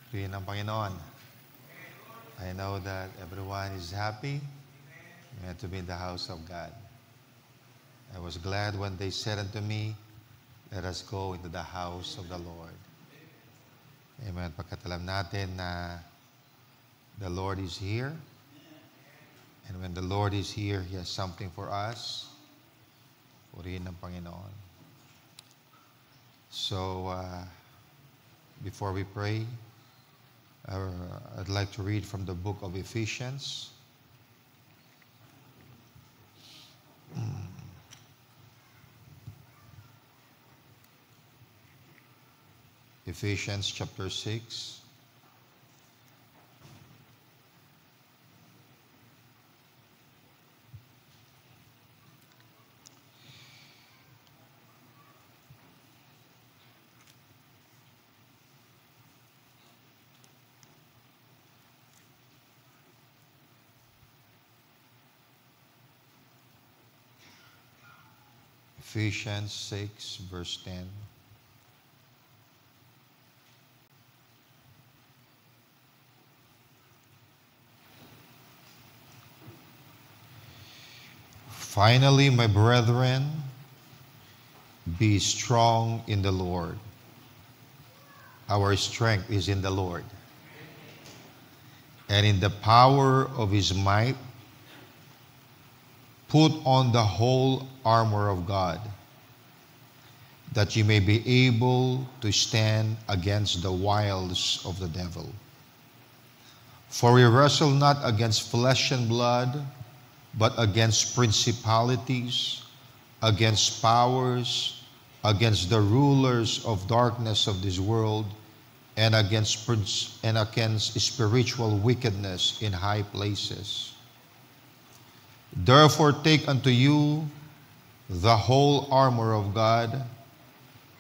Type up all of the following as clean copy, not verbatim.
Purihin ng Panginoon. I know that everyone is happy and to be in the house of God. I was glad when they said unto me, let us go into the house of the Lord. Amen. Pagkat alam natin na the Lord is here. And when the Lord is here, He has something for us. Purihin ng Panginoon. So, before we pray, I'd like to read from the book of Ephesians. Ephesians chapter 6. Ephesians 6, verse 10. Finally, my brethren, be strong in the Lord. Our strength is in the Lord. And in the power of His might, put on the whole armor of God, that ye may be able to stand against the wiles of the devil. For we wrestle not against flesh and blood, but against principalities, against powers, against the rulers of darkness of this world, and against spiritual wickedness in high places. Therefore take unto you the whole armor of God,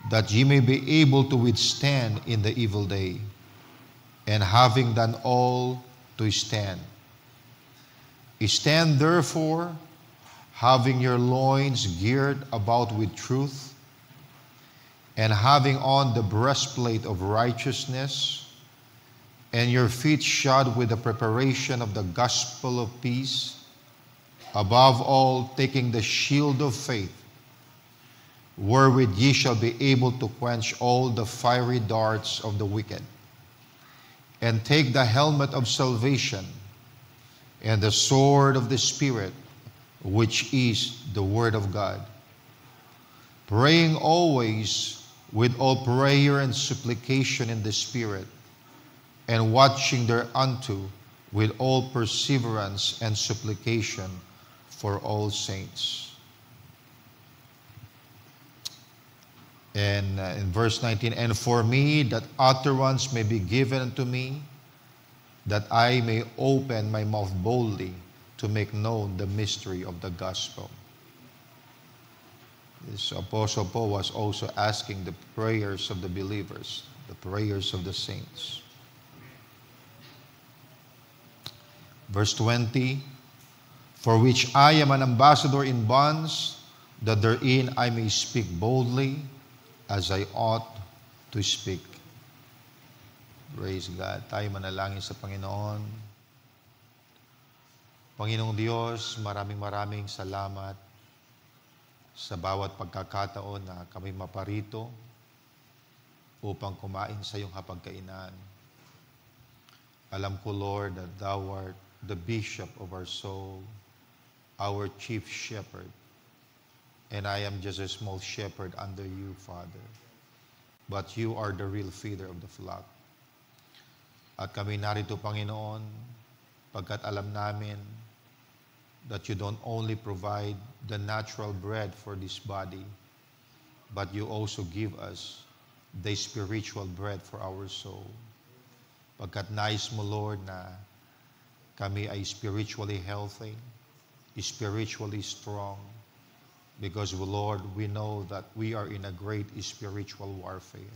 that ye may be able to withstand in the evil day, and having done all, to stand. Stand therefore, having your loins girt about with truth, and having on the breastplate of righteousness, and your feet shod with the preparation of the gospel of peace. Above all, taking the shield of faith, wherewith ye shall be able to quench all the fiery darts of the wicked, and take the helmet of salvation, and the sword of the Spirit, which is the word of God, praying always with all prayer and supplication in the Spirit, and watching thereunto with all perseverance and supplication for all saints. And in verse 19, and for me that utterance may be given unto me, that I may open my mouth boldly to make known the mystery of the gospel. This Apostle Paul was also asking the prayers of the believers, the prayers of the saints. Verse 20, for which I am an ambassador in bonds, that therein I may speak boldly as I ought to speak. Praise God. Tayo manalangin sa Panginoon. Panginoong Diyos, maraming salamat sa bawat pagkakataon na kami maparito upang kumain sa iyong hapagkainan. Alam ko, Lord, that Thou art the bishop of our soul, our chief shepherd, and I am just a small shepherd under you, Father. But you are the real feeder of the flock. At kami narito, Panginoon, pagkat alam namin that you don't only provide the natural bread for this body, but you also give us the spiritual bread for our soul. Pagkat nais mo, Lord, na kami ay spiritually healthy, spiritually strong, because, Lord, we know that we are in a great spiritual warfare.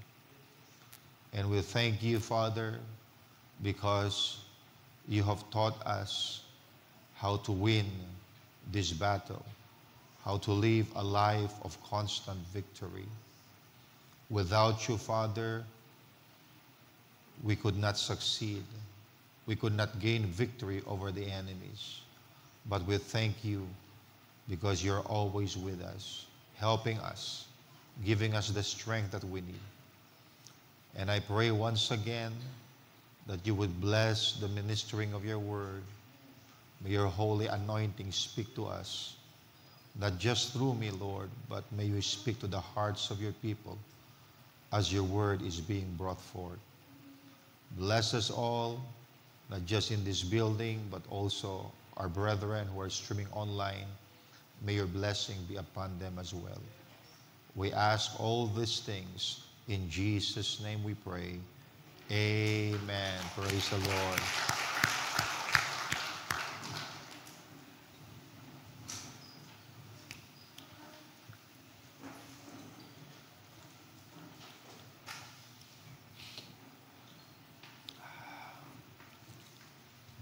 And we thank you, Father, because you have taught us how to win this battle, how to live a life of constant victory. Without you, Father, we could not succeed. We could not gain victory over the enemies. But we thank you because you're always with us, helping us, giving us the strength that we need. And I pray once again that you would bless the ministering of your word. May your holy anointing speak to us, not just through me, Lord, but may you speak to the hearts of your people as your word is being brought forth. Bless us all, not just in this building, but also our brethren who are streaming online. May your blessing be upon them as well. We ask all these things in Jesus' name we pray. Amen. Praise the Lord.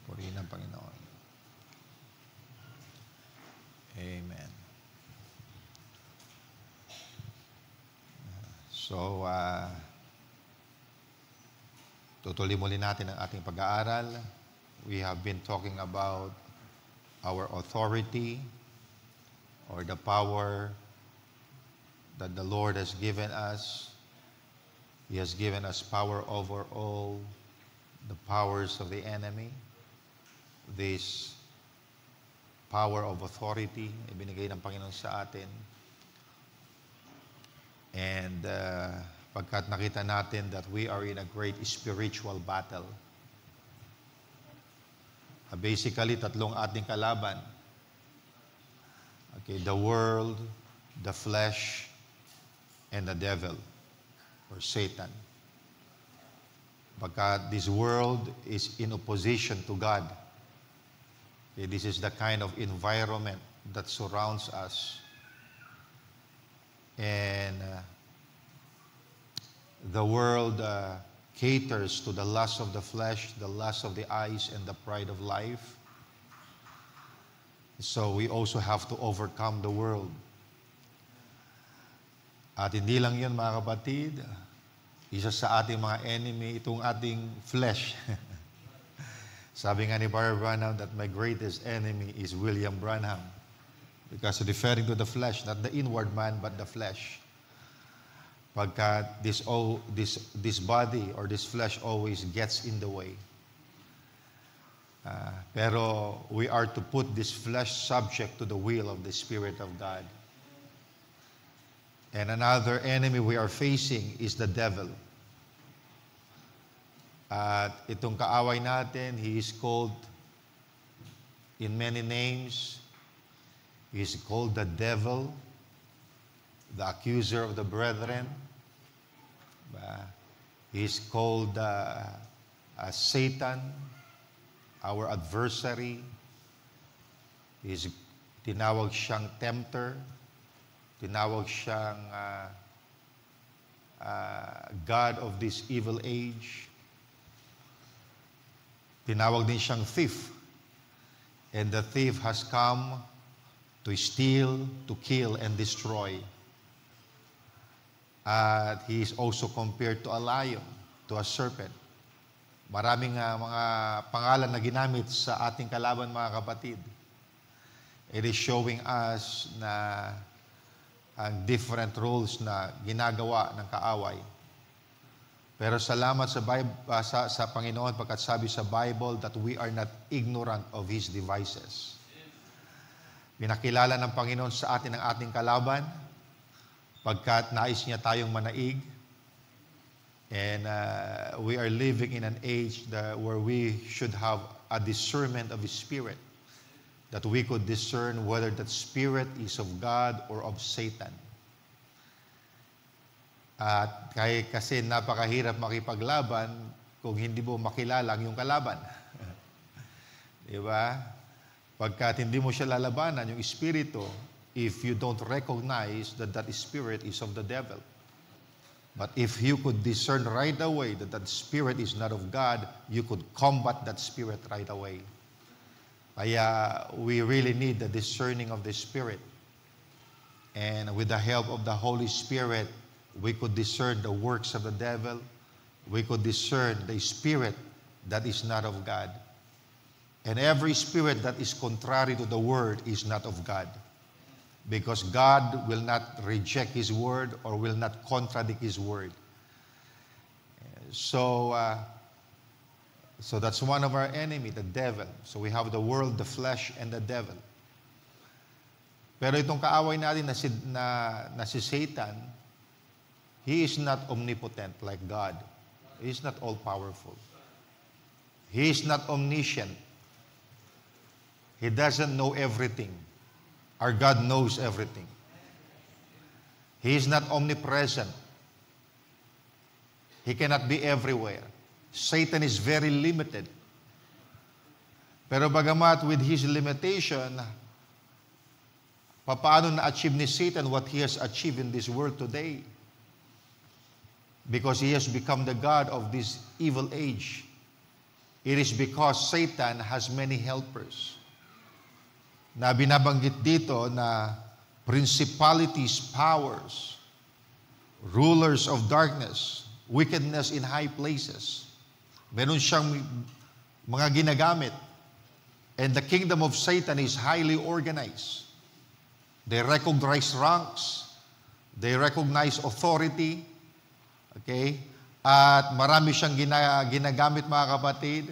Purihin ang Panginoon. Amen. So, tutuloy muli natin ang ating pag-aaral. We have been talking about our authority or the power that the Lord has given us. He has given us power over all the powers of the enemy. This power of authority, ibinigay ng Panginoon sa atin. And pagkat nakita natin that we are in a great spiritual battle. Basically, tatlong ating kalaban. Okay, the world, the flesh, and the devil, or Satan. Pagkat this world is in opposition to God. Okay, this is the kind of environment that surrounds us. And the world caters to the lust of the flesh, the lust of the eyes, and the pride of life. So we also have to overcome the world. At hindi lang yun, mga kapatid, isa sa ating mga enemy, itong ating flesh. Sabi nga ni Brother Branham that my greatest enemy is William Branham. Because referring to the flesh, not the inward man, but the flesh. Pagka this body or this flesh always gets in the way. Pero we are to put this flesh subject to the will of the Spirit of God. And another enemy we are facing is the devil. At itong kaaway natin, he is called in many names. He is called the devil, the accuser of the brethren. He is called Satan, our adversary. Tinawag siyang tempter. Tinawag siyang God of this evil age. Tinawag din siyang thief. And the thief has come to steal, to kill, and destroy. He is also compared to a lion, to a serpent. Maraming mga pangalan na ginamit sa ating kalaban, mga kapatid. It is showing us na ang different roles na ginagawa ng kaaway. Pero salamat sa Bible, sa Panginoon, pagkat sabi sa Bible that we are not ignorant of His devices. Pinakilala ng Panginoon sa atin ang ating kalaban, pagkat nais niya tayong manaig. And we are living in an age where we should have a discernment of His Spirit, that we could discern whether that Spirit is of God or of Satan. At kasi napakahirap makipaglaban kung hindi mo makilala ang iyong kalaban. Diba? Pagkat hindi mo siya lalabanan, yung Espiritu, if you don't recognize that that Spirit is of the devil. But if you could discern right away that that Spirit is not of God, you could combat that Spirit right away. Kaya we really need the discerning of the Spirit. And with the help of the Holy Spirit, we could discern the works of the devil. we could discern the spirit that is not of God. And every spirit that is contrary to the word is not of God. Because God will not reject His word or will not contradict His word. So that's one of our enemy, the devil. So we have the world, the flesh, and the devil. Pero itong kaaway natin na si Satan, he is not omnipotent like God. He is not all-powerful. He is not omniscient. He doesn't know everything. Our God knows everything. He is not omnipresent. He cannot be everywhere. Satan is very limited. Pero bagamat with his limitation, paano na-achieve ni Satan what he has achieved in this world today? Because he has become the God of this evil age. It is because Satan has many helpers. Na binabanggit dito na principalities, powers, rulers of darkness, wickedness in high places. Meron siyang mga ginagamit. And the kingdom of Satan is highly organized. They recognize ranks. They recognize authority. Okay? At marami siyang ginagamit, mga kapatid.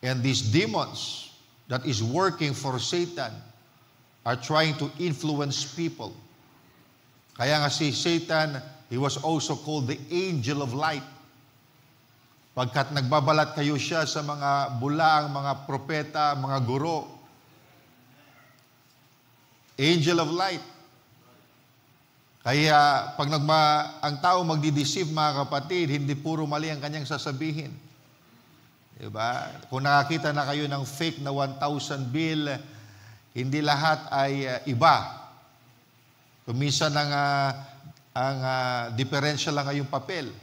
And these demons that is working for Satan are trying to influence people. Kaya nga si Satan, he was also called the angel of light. Pagkat nagbabalat kayo siya sa mga bulaang, mga propeta, mga guro. Angel of light. Kaya pag ang tao magdi-deceive, mga kapatid, hindi puro mali ang kanyang sasabihin. Diba? Kung nakakita na kayo ng fake na 1,000 bill, hindi lahat ay iba. Kumisa ang diferensya lang ay yung papel.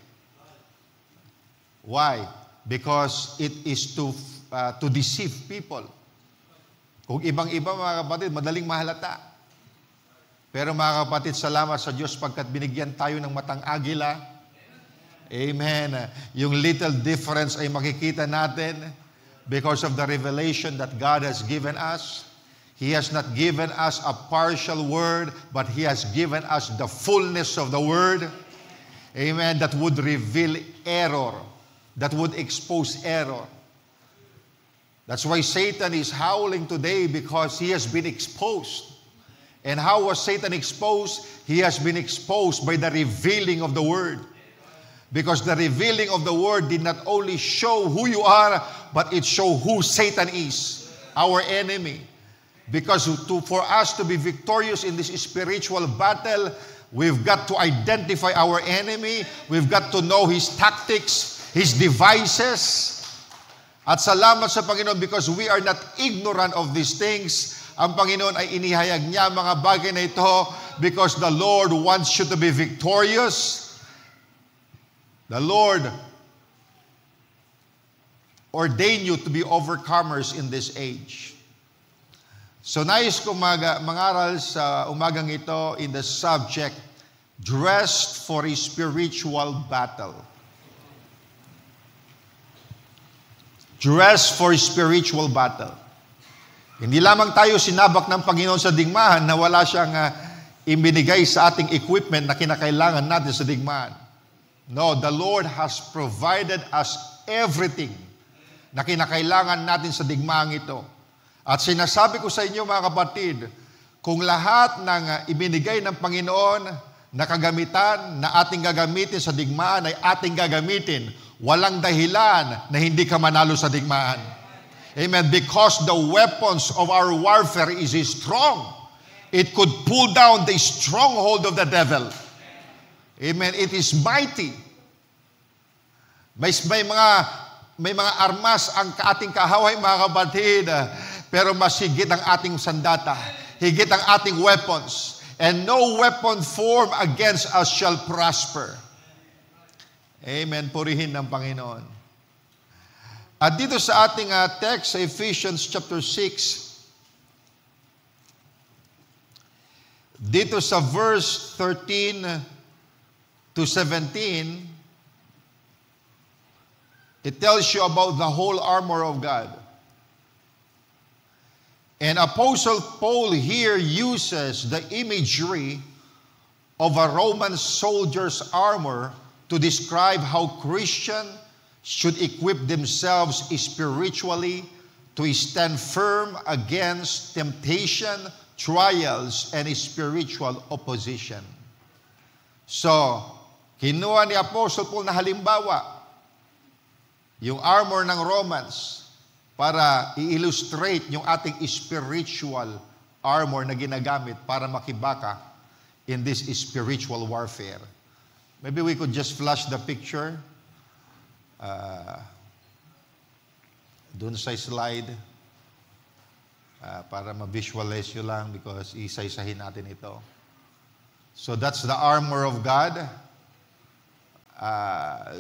Why? Because it is to deceive people. Kung ibang-iba, mga kapatid, madaling mahalata. Pero mga kapatid, salamat sa Diyos pagkat binigyan tayo ng matang agila. Amen. Yung little difference ay makikita natin because of the revelation that God has given us. He has not given us a partial word, but He has given us the fullness of the word. Amen. That would reveal error. That would expose error. That's why Satan is howling today, because he has been exposed. And how was Satan exposed? He has been exposed by the revealing of the word. Because the revealing of the word did not only show who you are, but it showed who Satan is, our enemy. Because for us to be victorious in this spiritual battle, we've got to identify our enemy. We've got to know his tactics, his devices. At salamat sa Panginoon because we are not ignorant of these things. Ang Panginoon ay inihayag niya mga bagay na ito because the Lord wants you to be victorious. The Lord ordained you to be overcomers in this age. So nais ko mangaral sa umagang ito in the subject, dressed for a spiritual battle. Dressed for a spiritual battle. Hindi lamang tayo sinabak ng Panginoon sa digmaan na wala siyang ibinigay sa ating equipment na kinakailangan natin sa digmaan. No, the Lord has provided us everything na kinakailangan natin sa digmaang ito. At sinasabi ko sa inyo, mga kapatid, kung lahat ng ibinigay ng Panginoon na kagamitan na ating gagamitin sa digmaan ay ating gagamitin, walang dahilan na hindi ka manalo sa digmaan. Amen. Because the weapons of our warfare is strong. It could pull down the stronghold of the devil. Amen. It is mighty. May mga armas ang ating kahaway, mga kapatid, pero mas higit ang ating sandata, higit ang ating weapons, and no weapon formed against us shall prosper. Amen. Purihin ng Panginoon. At dito sa ating text sa Ephesians chapter 6, dito sa verse 13 to 17, It tells you about the whole armor of God. And Apostle Paul here uses the imagery of a Roman soldier's armor to describe how Christians should equip themselves spiritually to stand firm against temptation, trials, and spiritual opposition. So, kinuha ni Apostle Paul na halimbawa, yung armor ng Romans, para i-illustrate yung ating spiritual armor na ginagamit para makibaka in this spiritual warfare. Maybe we could just flash the picture. Dun sa slide. Para ma-visualize nyo lang because isa-isahin natin ito. So that's the armor of God.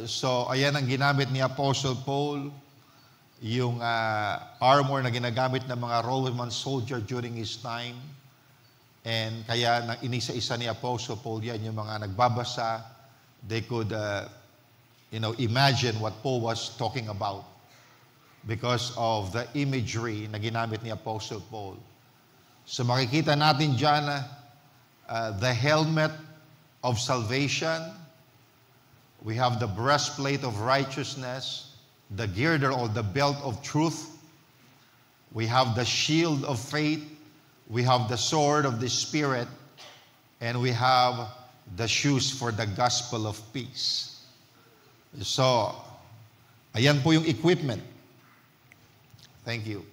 So ayan ang ginamit ni Apostle Paul. Yung armor na ginagamit ng mga Roman soldier during his time. And kaya inisa-isa ni Apostle Paul yan, yung mga nagbabasa, they could imagine what Paul was talking about because of the imagery na ginamit ni Apostle Paul. So makikita natin dyan the helmet of salvation. We have the breastplate of righteousness, the girdle or the belt of truth. We have the shield of faith. We have the sword of the Spirit. And we have the shoes for the gospel of peace. So, ayan po yung equipment. Thank you.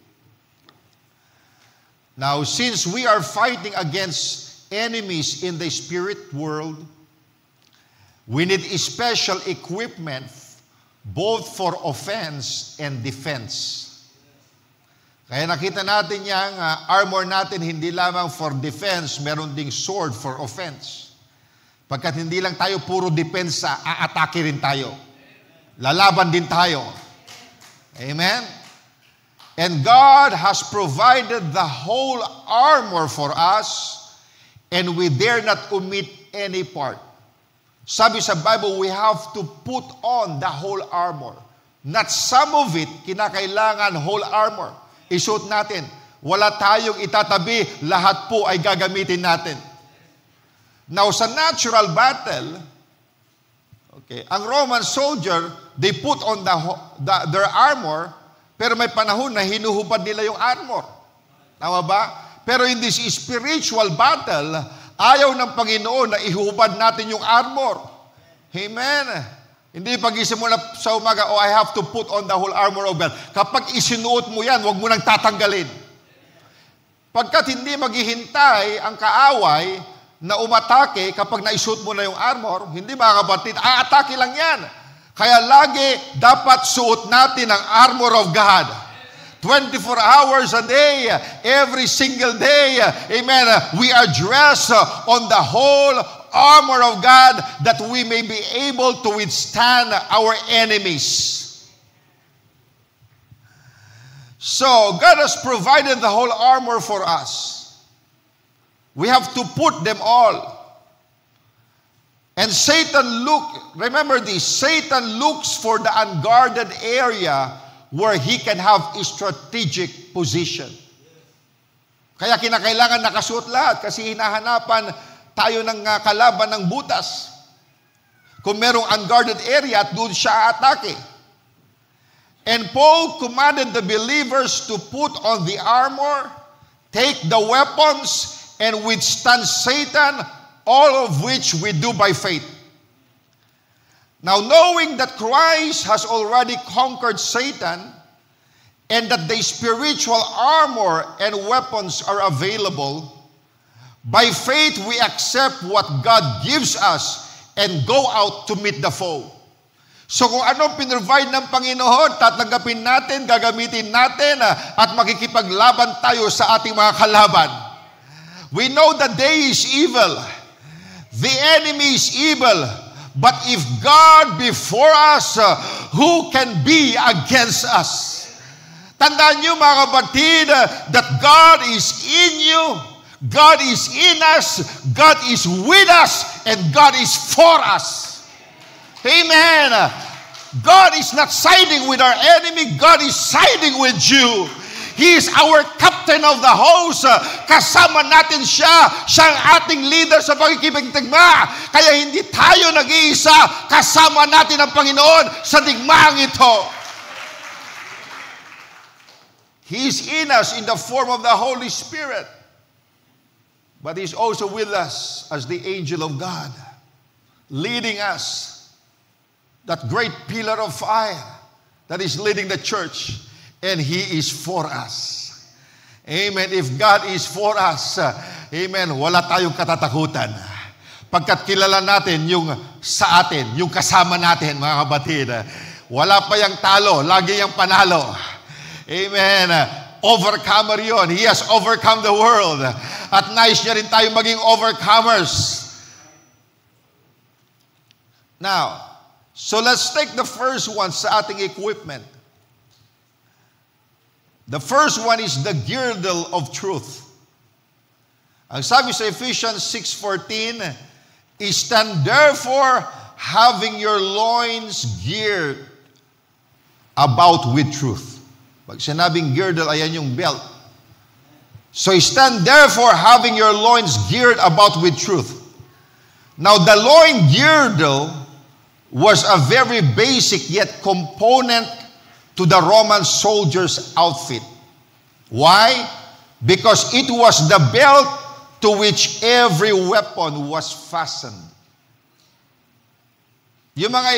Now, since we are fighting against enemies in the spirit world, we need special equipment both for offense and defense. Kaya nakita natin yung armor natin hindi lamang for defense, meron ding sword for offense. Pagkat hindi lang tayo puro depensa, aatake rin tayo. Lalaban din tayo. Amen? And God has provided the whole armor for us, and we dare not omit any part. Sabi sa Bible, we have to put on the whole armor. Not some of it, kinakailangan whole armor. Isuot natin. Wala tayong itatabi, lahat po ay gagamitin natin. Now, sa natural battle, okay, ang Roman soldier, they put on their armor, pero may panahon na hinuhubad nila yung armor. Tama ba? Pero in this spiritual battle, ayaw ng Panginoon na ihubad natin yung armor. Amen. Hindi pag-isip mo na sa umaga, I have to put on the whole armor of God. Kapag isinuot mo yan, huwag mo nang tatanggalin. Pagkat hindi maghihintay ang kaaway na umatake kapag naisuot mo na yung armor, hindi mga kapatid, aatake lang yan. Kaya lagi dapat suot natin ang armor of God. 24 hours a day, every single day. Amen. We are dressed on the whole armor of God that we may be able to withstand our enemies. So, God has provided the whole armor for us. We have to put them all. And remember this, Satan looks for the unguarded area where he can have a strategic position. Kaya kinakailangan nakasuot lahat kasi hinahanapan tayo ng kalaban ng butas. Kung merong unguarded area at doon siya atake. And Paul commanded the believers to put on the armor, take the weapons, and withstand Satan, all of which we do by faith. Now, knowing that Christ has already conquered Satan and that the spiritual armor and weapons are available, by faith we accept what God gives us and go out to meet the foe. So kung anong pinrovide ng Panginoon, tatanggapin natin, gagamitin natin, at makikipaglaban tayo sa ating mga kalaban. We know the day is evil. The enemy is evil. But if God be for us, who can be against us? Tandaan niyo mga kapatid, that God is in you, God is in us, God is with us, and God is for us. Amen. God is not siding with our enemy. God is siding with you. He is our captain of the host. Kasama natin siya. Siya ang ating leader sa pagkikipagdigma. Kaya hindi tayo nag-iisa. Kasama natin ang Panginoon sa digmaang ito. He is in us in the form of the Holy Spirit. But He is also with us as the angel of God, leading us. That great pillar of fire that is leading the church. And He is for us. Amen. If God is for us, amen, wala tayong katatakutan. Pagkat kilala natin yung sa atin, yung kasama natin, mga kapatid. Wala pa yung talo, lagi yung panalo. Amen. Overcomer yon. He has overcome the world. At nais niya rin tayo maging overcomers. Now, so let's take the first one sa ating equipment. The first one is the girdle of truth. Ang sabi sa Ephesians 6:14, stand therefore having your loins girded about with truth. Pag sinabing girdle, ayan yung belt. So stand therefore having your loins girded about with truth. Now the loin girdle was a very basic yet component to the Roman soldier's outfit. Why? Because it was the belt to which every weapon was fastened. Yung mga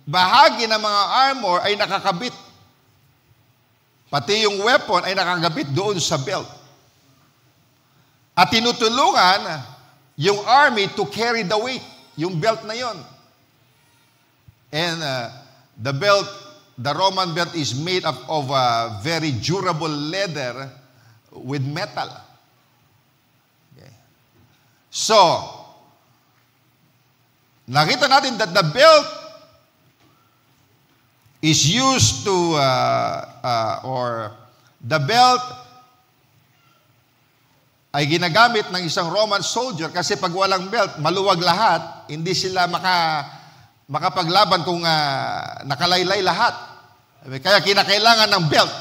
bahagi ng mga armor ay nakakabit. Pati yung weapon ay nakakabit doon sa belt. At tinutulungan yung army to carry the weight, yung belt na yon. And the belt, the Roman belt is made up of a very durable leather with metal. Okay. So, nakita natin that the belt is used to, or the belt ay ginagamit ng isang Roman soldier kasi pag walang belt, maluwag lahat, hindi sila makapaglaban kung nakalaylay lahat. Kaya kinakailangan ng belt.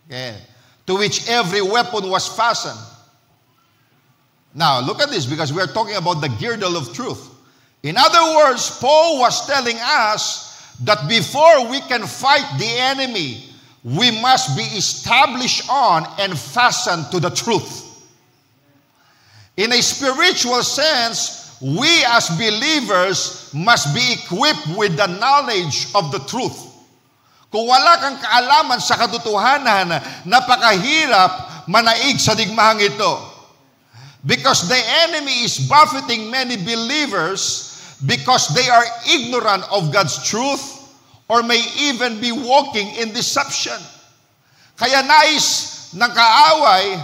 Okay. To which every weapon was fastened. Now, look at this because we're talking about the girdle of truth. In other words, Paul was telling us that before we can fight the enemy, we must be established on and fastened to the truth. In a spiritual sense, we as believers must be equipped with the knowledge of the truth. Kung wala kang kaalaman sa katotohanan, napakahirap manaig sa digmahang ito. Because the enemy is buffeting many believers because they are ignorant of God's truth or may even be walking in deception. Kaya nais ng kaaway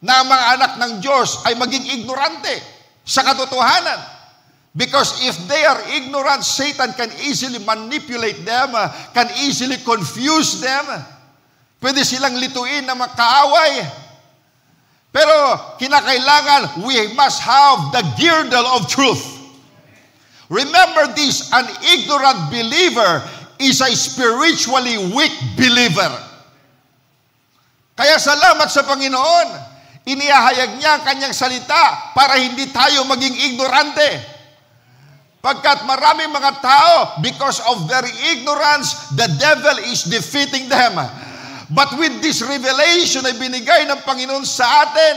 na ang mga anak ng Diyos ay maging ignorante sa katotohanan. Because if they are ignorant, Satan can easily manipulate them, can easily confuse them. Pwede silang lituin ng mga kaaway. Pero kinakailangan, we must have the girdle of truth. Remember this, an ignorant believer is a spiritually weak believer. Kaya salamat sa Panginoon. Inihahayag niya ang kanyang salita para hindi tayo maging ignorante. Pagkat maraming mga tao, because of their ignorance, the devil is defeating them. But with this revelation ay binigay ng Panginoon sa atin,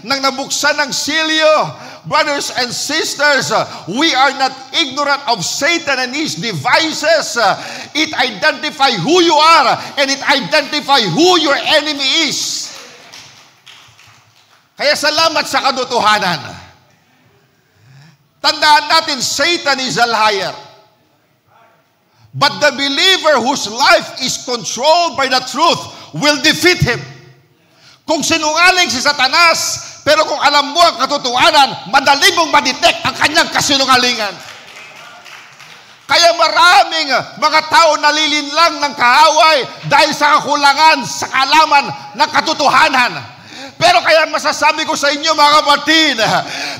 nang nabuksan ng silyo, brothers and sisters, we are not ignorant of Satan and his devices. It identifies who you are and it identifies who your enemy is. Kaya salamat sa katotohanan. Tandaan natin, Satan is a liar. But the believer whose life is controlled by the truth will defeat him. Kung sinungaling si Satanas, pero kung alam mo ang katotohanan, madali mong madetect ang kanyang kasinungalingan. Kaya maraming mga tao nalilinlang ng kaaway dahil sa kakulangan sa kaalaman ng katotohanan. Pero kaya masasabi ko sa inyo mga kapatid,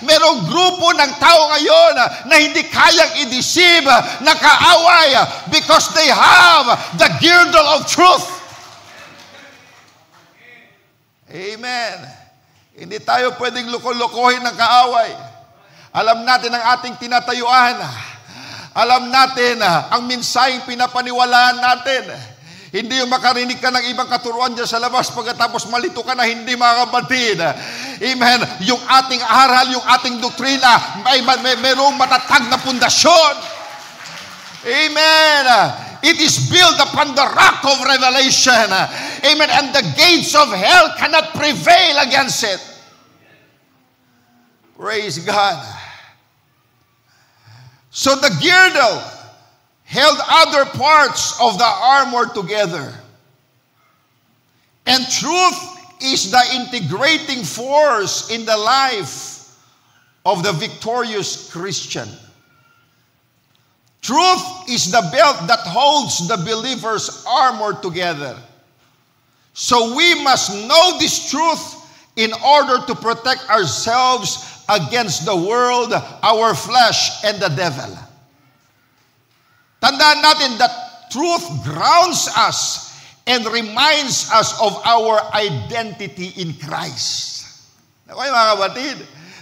merong grupo ng tao ngayon na hindi kayang i-deceive, na kaaway, because they have the girdle of truth. Amen. Hindi tayo pwedeng loko-lokohin ng kaaway. Alam natin ang ating tinatayuan. Alam natin ang mensaheng pinapaniwalaan natin. Hindi yung makarinig ka ng ibang katuruan dyan sa labas pagkatapos malito ka na, hindi mga kapatid. Amen. Yung ating aral, yung ating doktrina, mayroong matatag na pundasyon. Amen. It is built upon the rock of revelation. Amen. And the gates of hell cannot prevail against it. Praise God. So the girdle held other parts of the armor together. And truth is the integrating force in the life of the victorious Christian. Truth is the belt that holds the believer's armor together. So we must know this truth in order to protect ourselves against the world, our flesh, and the devil. Tandaan natin that truth grounds us and reminds us of our identity in Christ. Naku mga kapatid,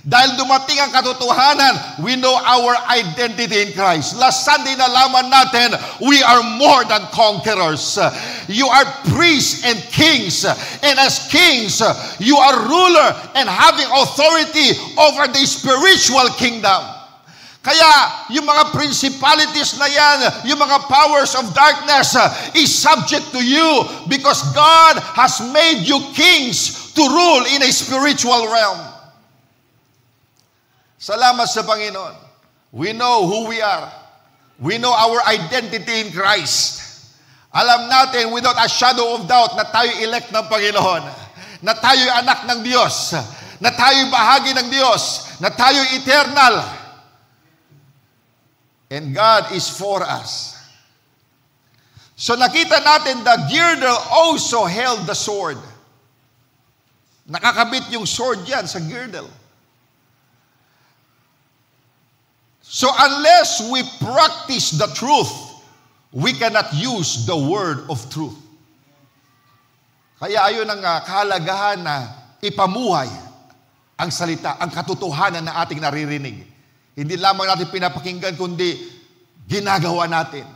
dahil dumating ang katotohanan, we know our identity in Christ. Last Sunday nalaman natin, we are more than conquerors. You are priests and kings. And as kings, you are ruler and having authority over the spiritual kingdom. Kaya yung mga principalities na yan, yung mga powers of darkness is subject to you because God has made you kings to rule in a spiritual realm. Salamat sa Panginoon. We know who we are. We know our identity in Christ. Alam natin without a shadow of doubt na tayo elect ng Panginoon, na tayo anak ng Diyos, na tayo bahagi ng Diyos, na tayo eternal. And God is for us. So nakita natin the girdle also held the sword. Nakakabit yung sword yan sa girdle. So unless we practice the truth, we cannot use the word of truth. Kaya ayun ang kahalagahan na ipamuhay ang salita, ang katotohanan na ating naririnig. Hindi lamang natin pinapakinggan, kundi ginagawa natin.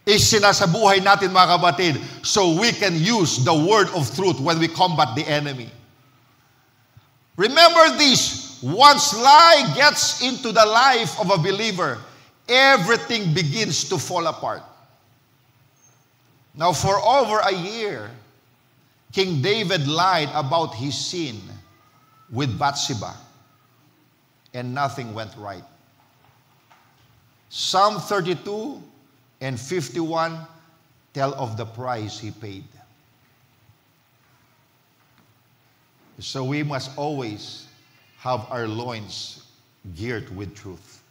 Isinasabuhay natin mga kapatid, so we can use the word of truth when we combat the enemy. Remember this, once lie gets into the life of a believer, everything begins to fall apart. Now for over a year, King David lied about his sin with Bathsheba. And nothing went right. Psalm 32 and 51 tell of the price he paid. So we must always have our loins geared with truth.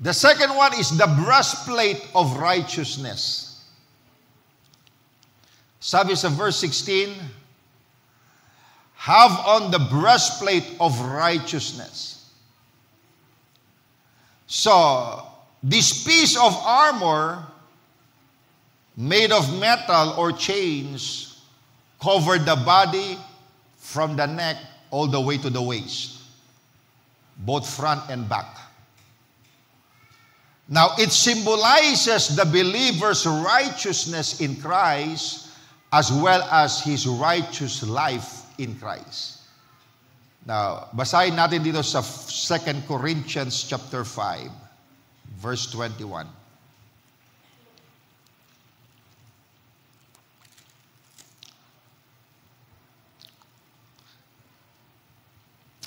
The second one is the breastplate of righteousness. Sabi sa verse 16, have on the breastplate of righteousness. So, this piece of armor made of metal or chains covered the body from the neck all the way to the waist, both front and back. Now, it symbolizes the believer's righteousness in Christ as well as his righteous life in Christ. Now, basahin natin dito sa 2 Corinthians chapter 5, verse 21.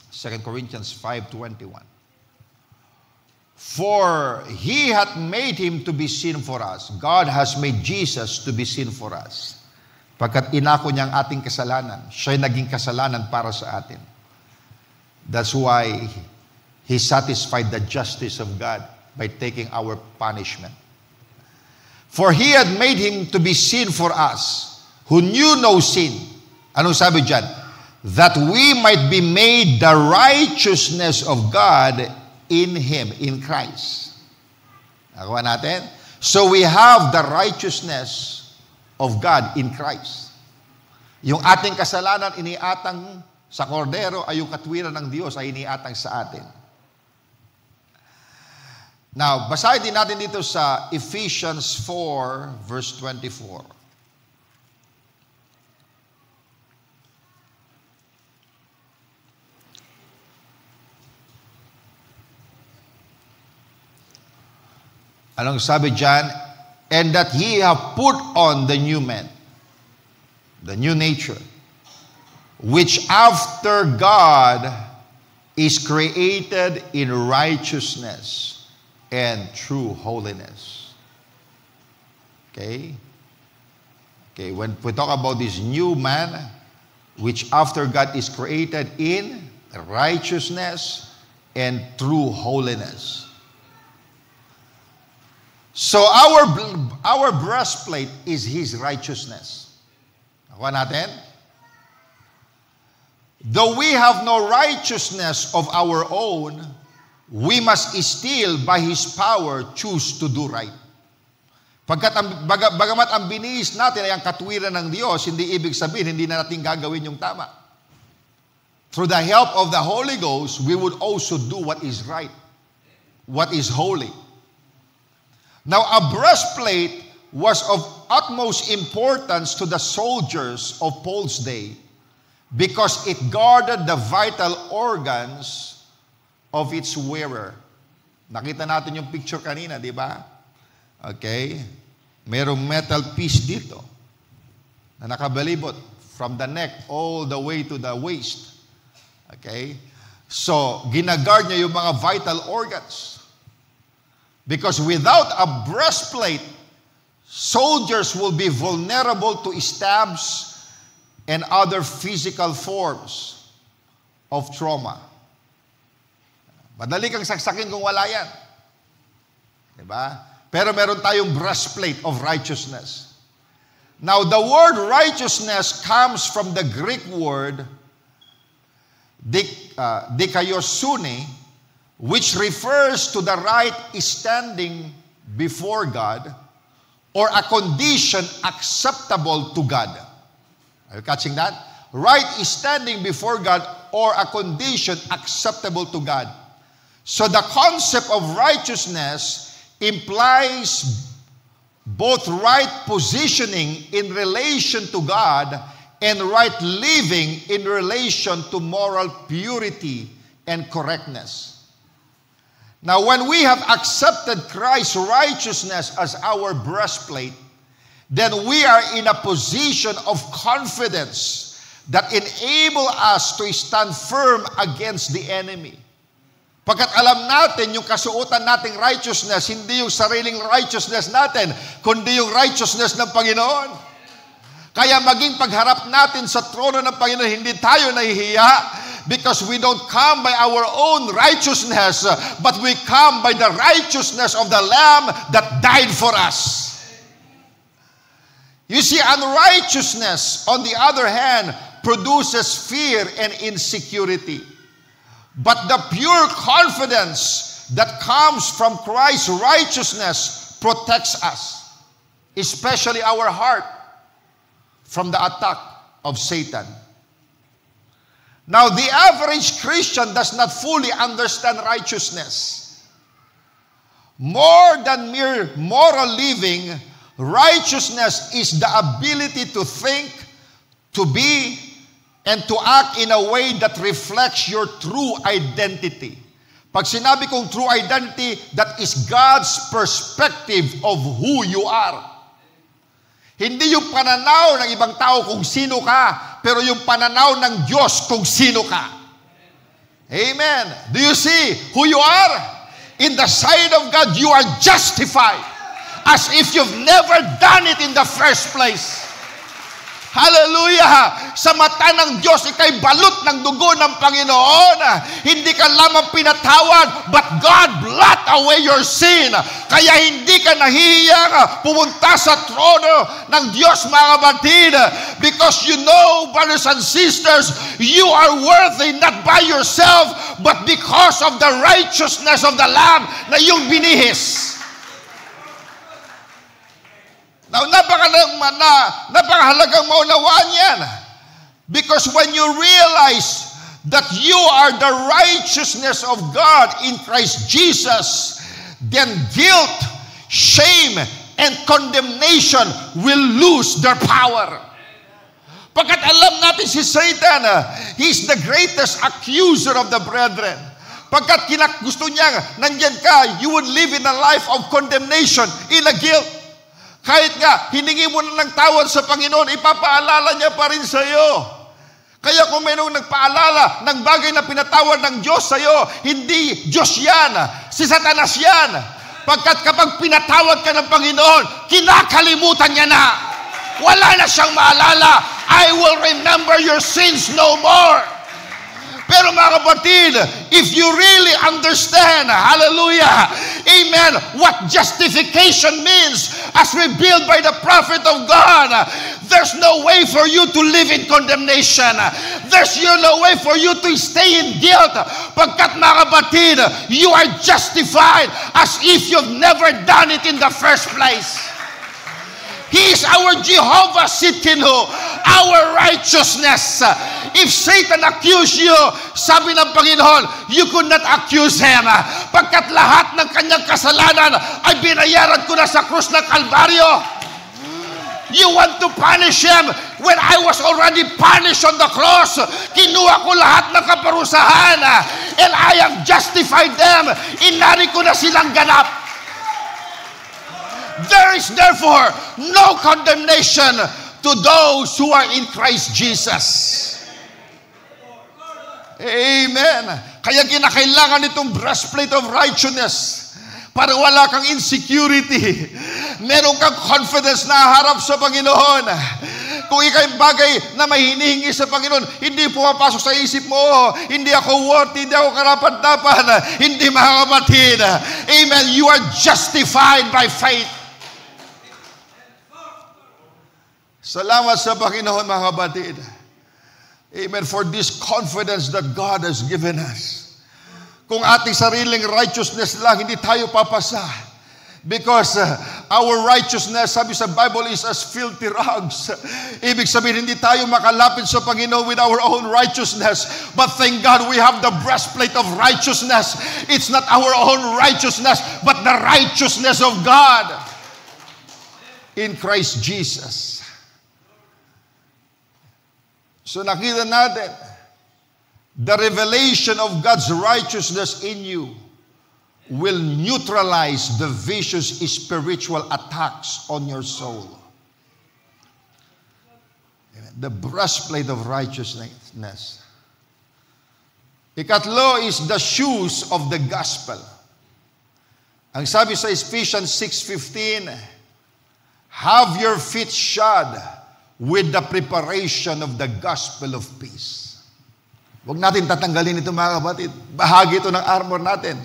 Second Corinthians 5:21. For he hath made him to be sin for us. God has made Jesus to be sin for us. Pagkat inako niya ang ating kasalanan, siya'y naging kasalanan para sa atin. That's why he satisfied the justice of God by taking our punishment. For he had made him to be sin for us, who knew no sin. Anong sabi dyan? that we might be made the righteousness of God in Him, in Christ. Nakuha natin? So we have the righteousness of God in Christ. Yung ating kasalanan iniatang sa kordero ay yung katwiran ng Diyos ay iniatang sa atin. Now, basahin din natin dito sa Ephesians 4 verse 24. Anong sabi dyan? And that ye have put on the new man, the new nature, which after God is created in righteousness and true holiness. Okay? Okay, when we talk about this new man, which after God is created in righteousness and true holiness. So our breastplate is His righteousness. Nakuha natin? Though we have no righteousness of our own, we must still, by His power, choose to do right. Bagamat ang biniis natin ay ang katwiran ng Diyos, hindi ibig sabihin, hindi na natin gagawin yung tama. Through the help of the Holy Ghost, we would also do what is right, what is holy. Now, a breastplate was of utmost importance to the soldiers of Paul's day because it guarded the vital organs of its wearer. Nakita natin yung picture kanina, di ba? Okay? Merong metal piece dito na nakabalibot from the neck all the way to the waist. Okay? So, ginagard niya yung mga vital organs. Because without a breastplate, soldiers will be vulnerable to stabs and other physical forms of trauma. Madali kang saksakin kung wala yan. Diba? Pero meron tayong breastplate of righteousness. Now, the word righteousness comes from the Greek word dikaiosune, which refers to the right standing before God or a condition acceptable to God. Are you catching that? Right standing before God or a condition acceptable to God. So the concept of righteousness implies both right positioning in relation to God and right living in relation to moral purity and correctness. Now, when we have accepted Christ's righteousness as our breastplate, then we are in a position of confidence that enable us to stand firm against the enemy. Pagkat alam natin yung kasuotan nating righteousness, hindi yung sariling righteousness natin, kundi yung righteousness ng Panginoon. Kaya maging pagharap natin sa trono ng Panginoon, hindi tayo nahihiya, because we don't come by our own righteousness, but we come by the righteousness of the Lamb that died for us. You see, unrighteousness, on the other hand, produces fear and insecurity. But the pure confidence that comes from Christ's righteousness protects us, especially our heart, from the attack of Satan. Now, the average Christian does not fully understand righteousness. More than mere moral living, righteousness is the ability to think, to be, and to act in a way that reflects your true identity. Pag sinabi kong true identity, that is God's perspective of who you are. Hindi yung pananaw ng ibang tao kung sino ka, pero yung pananaw ng Diyos kung sino ka. Amen. Do you see who you are? In the sight of God, you are justified as if you've never done it in the first place. Hallelujah! Sa mata ng Diyos, ikay balot ng dugo ng Panginoon. Hindi ka lamang pinatawad, but God blot away your sin. Kaya hindi ka nahihiyang pumunta sa trono ng Diyos, mga kapatid, because you know, brothers and sisters, you are worthy not by yourself, but because of the righteousness of the Lamb na iyong binihis. Now, napakahalagang maunawaan yan. Because when you realize that you are the righteousness of God in Christ Jesus, then guilt, shame, and condemnation will lose their power. Pagkat alam natin si Satan, he's the greatest accuser of the brethren. Pagkat gusto niya, nandyan ka, you would live in a life of condemnation, in a guilt. Kahit nga, hiningi mo na ng tawad sa Panginoon, ipapaalala niya pa rin sa iyo. Kaya kung mayroong nagpaalala ng bagay na pinatawad ng Diyos sa iyo, hindi Diyos yan, si Satanas yan. Pagkat kapag pinatawad ka ng Panginoon, kinakalimutan niya na. Wala na siyang maalala. I will remember your sins no more. Pero mga kapatid, if you really understand, hallelujah, amen, what justification means as revealed by the prophet of God, there's no way for you to live in condemnation. There's no way for you to stay in guilt. Pagkat mga kapatid, you are justified as if you've never done it in the first place. He is our Jehovah Sitkinu, our righteousness. If Satan accused you, sabi ng Panginoon, you could not accuse him. Pagkat lahat ng kanyang kasalanan ay binayaran ko na sa krus ng Kalbaryo. You want to punish him when I was already punished on the cross. Kinuha ko lahat ng kaparusahan and I have justified them. Inari ko na silang ganap. There is therefore no condemnation to those who are in Christ Jesus. Amen. Kaya kinakailangan itong breastplate of righteousness para wala kang insecurity. Meron kang confidence na harap sa Panginoon. Kung ikay bagay na may hinihingi sa Panginoon, hindi pumapasok sa isip mo, hindi ako worthy, hindi ako karapat-dapat, hindi mga kapatid. Amen. You are justified by faith. Salamat sa Panginoon, mga kapatid. Amen. For this confidence that God has given us. Kung ating sariling righteousness lang, hindi tayo papasa. Because our righteousness, sabi sa Bible, is as filthy rags. Ibig sabihin, hindi tayo makalapit sa Panginoon with our own righteousness. But thank God we have the breastplate of righteousness. It's not our own righteousness, but the righteousness of God in Christ Jesus. So nakita natin, the revelation of God's righteousness in you will neutralize the vicious spiritual attacks on your soul. The breastplate of righteousness. Ikatlo is the shoes of the gospel. Ang sabi sa Ephesians 6:15, have your feet shod with the preparation of the gospel of peace. Huwag natin tatanggalin ito, mga kapatid. Bahagi ito ng armor natin.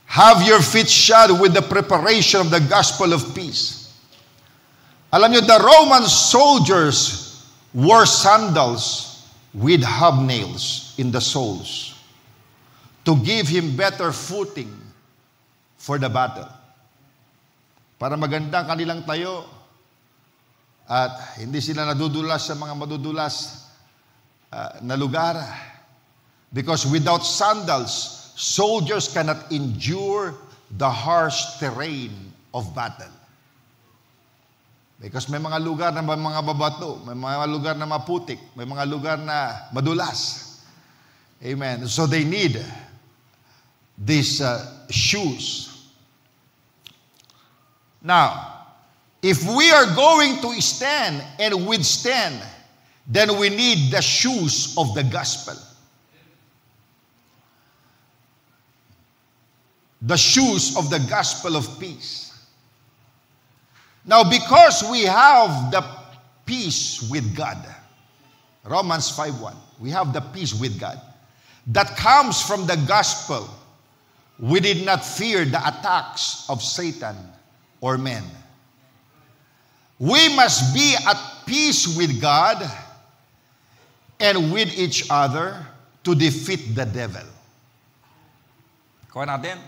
Have your feet shod with the preparation of the gospel of peace. Alam niyo, the Roman soldiers wore sandals with hobnails in the soles to give him better footing for the battle. Para maganda ang kanilang tayo. At hindi sila nadudulas sa mga madudulas na lugar. Because without sandals, soldiers cannot endure the harsh terrain of battle. Because may mga lugar na may mga babato, may mga lugar na maputik, may mga lugar na madulas. Amen. So they need these shoes. Now, if we are going to stand and withstand, then we need the shoes of the gospel. The shoes of the gospel of peace. Now, because we have the peace with God, Romans 5:1, we have the peace with God that comes from the gospel. we did not fear the attacks of Satan or men. We must be at peace with God and with each other to defeat the devil. Kuha natin.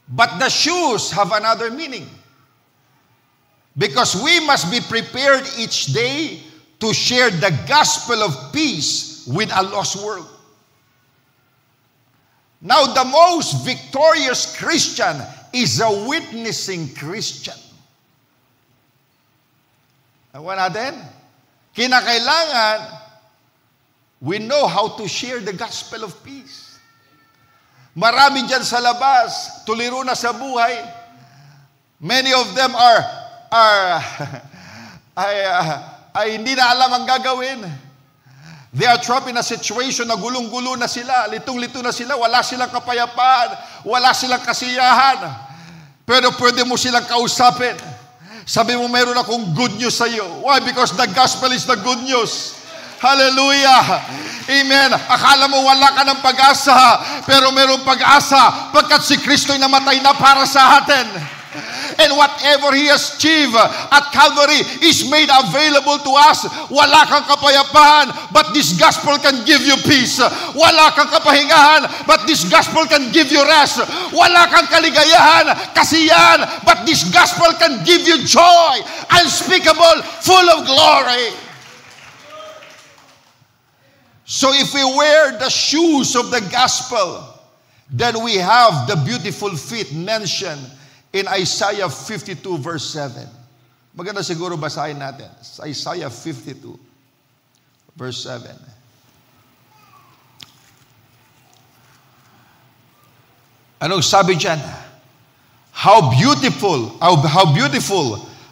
But the shoes have another meaning. Because we must be prepared each day to share the gospel of peace with a lost world. Now, the most victorious Christian is a witnessing Christian. Kuha natin. Kinakailangan, we know how to share the gospel of peace. Marami dyan sa labas, tuliro na sa buhay. Many of them ay hindi na alam ang gagawin. They are trapped in a situation na gulong-gulo na sila, litong-lito na sila, wala silang kapayapaan, wala silang kasiyahan. Pero pwede mo silang kausapin. Sabi mo, meron akong good news sa iyo. Why? Because the gospel is the good news. Hallelujah! Amen! Akala mo wala ka ng pag-asa, pero merong pag-asa pagkat si Kristo'y namatay na para sa atin. And whatever He has achieved at Calvary is made available to us. Wala kang kapayapaan, but this gospel can give you peace. Wala kang kapahingahan, but this gospel can give you rest. Wala kang kaligayahan, kasiyahan, but this gospel can give you joy, unspeakable, full of glory. So if we wear the shoes of the gospel, then we have the beautiful feet mentioned in Isaiah 52 verse 7. Maganda siguro basahin natin. Isaiah 52 verse 7. Anong sabi dyan? How beautiful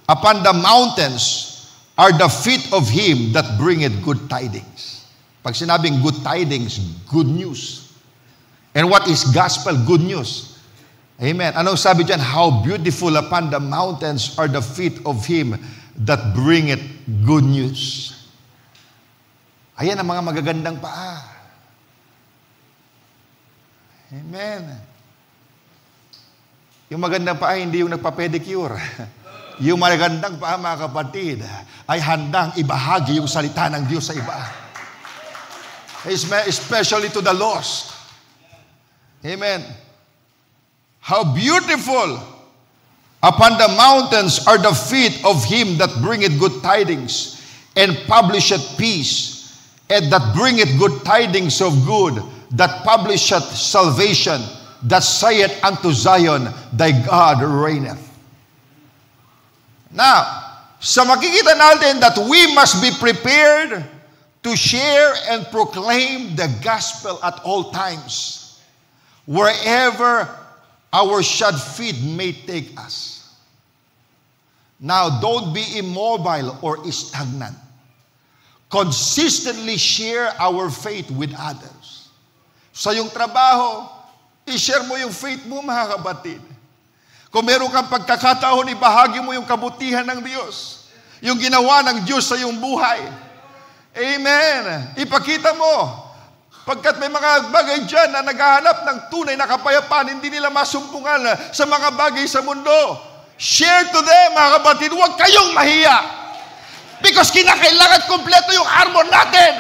upon the mountains are the feet of him that bringeth good tidings. Pag sinabing good tidings, good news. And what is gospel? Good news. Amen. Anong sabi dyan? How beautiful upon the mountains are the feet of him that bringeth good news. Ayan ang mga magagandang paa. Amen. Yung magandang paa, hindi yung nagpa-pedicure. Yung magandang paa, mga kapatid, ay handang ibahagi yung salita ng Diyos sa iba. Especially to the lost. Amen. How beautiful upon the mountains are the feet of him that bringeth good tidings, and publisheth peace, and that bringeth good tidings of good, that publisheth salvation, that saith unto Zion, thy God reigneth. Now, sa makikita natin that we must be prepared to share and proclaim the gospel at all times, wherever our shod feet may take us. Now, don't be immobile or stagnant. Consistently share our faith with others. Sa iyong trabaho, i-share mo yung faith mo, mga kapatid. Kung meron kang pagkakataon, ibahagi mo yung kabutihan ng Diyos. Yung ginawa ng Diyos sa iyong buhay. Amen. Ipakita mo. Pagkat may mga bagay dyan na naghahanap ng tunay na kapayapaan, hindi nila masumpungan sa mga bagay sa mundo. Share to them, mga kapatid. Huwag kayong mahiya. Because kinakailangan kompleto yung armor natin.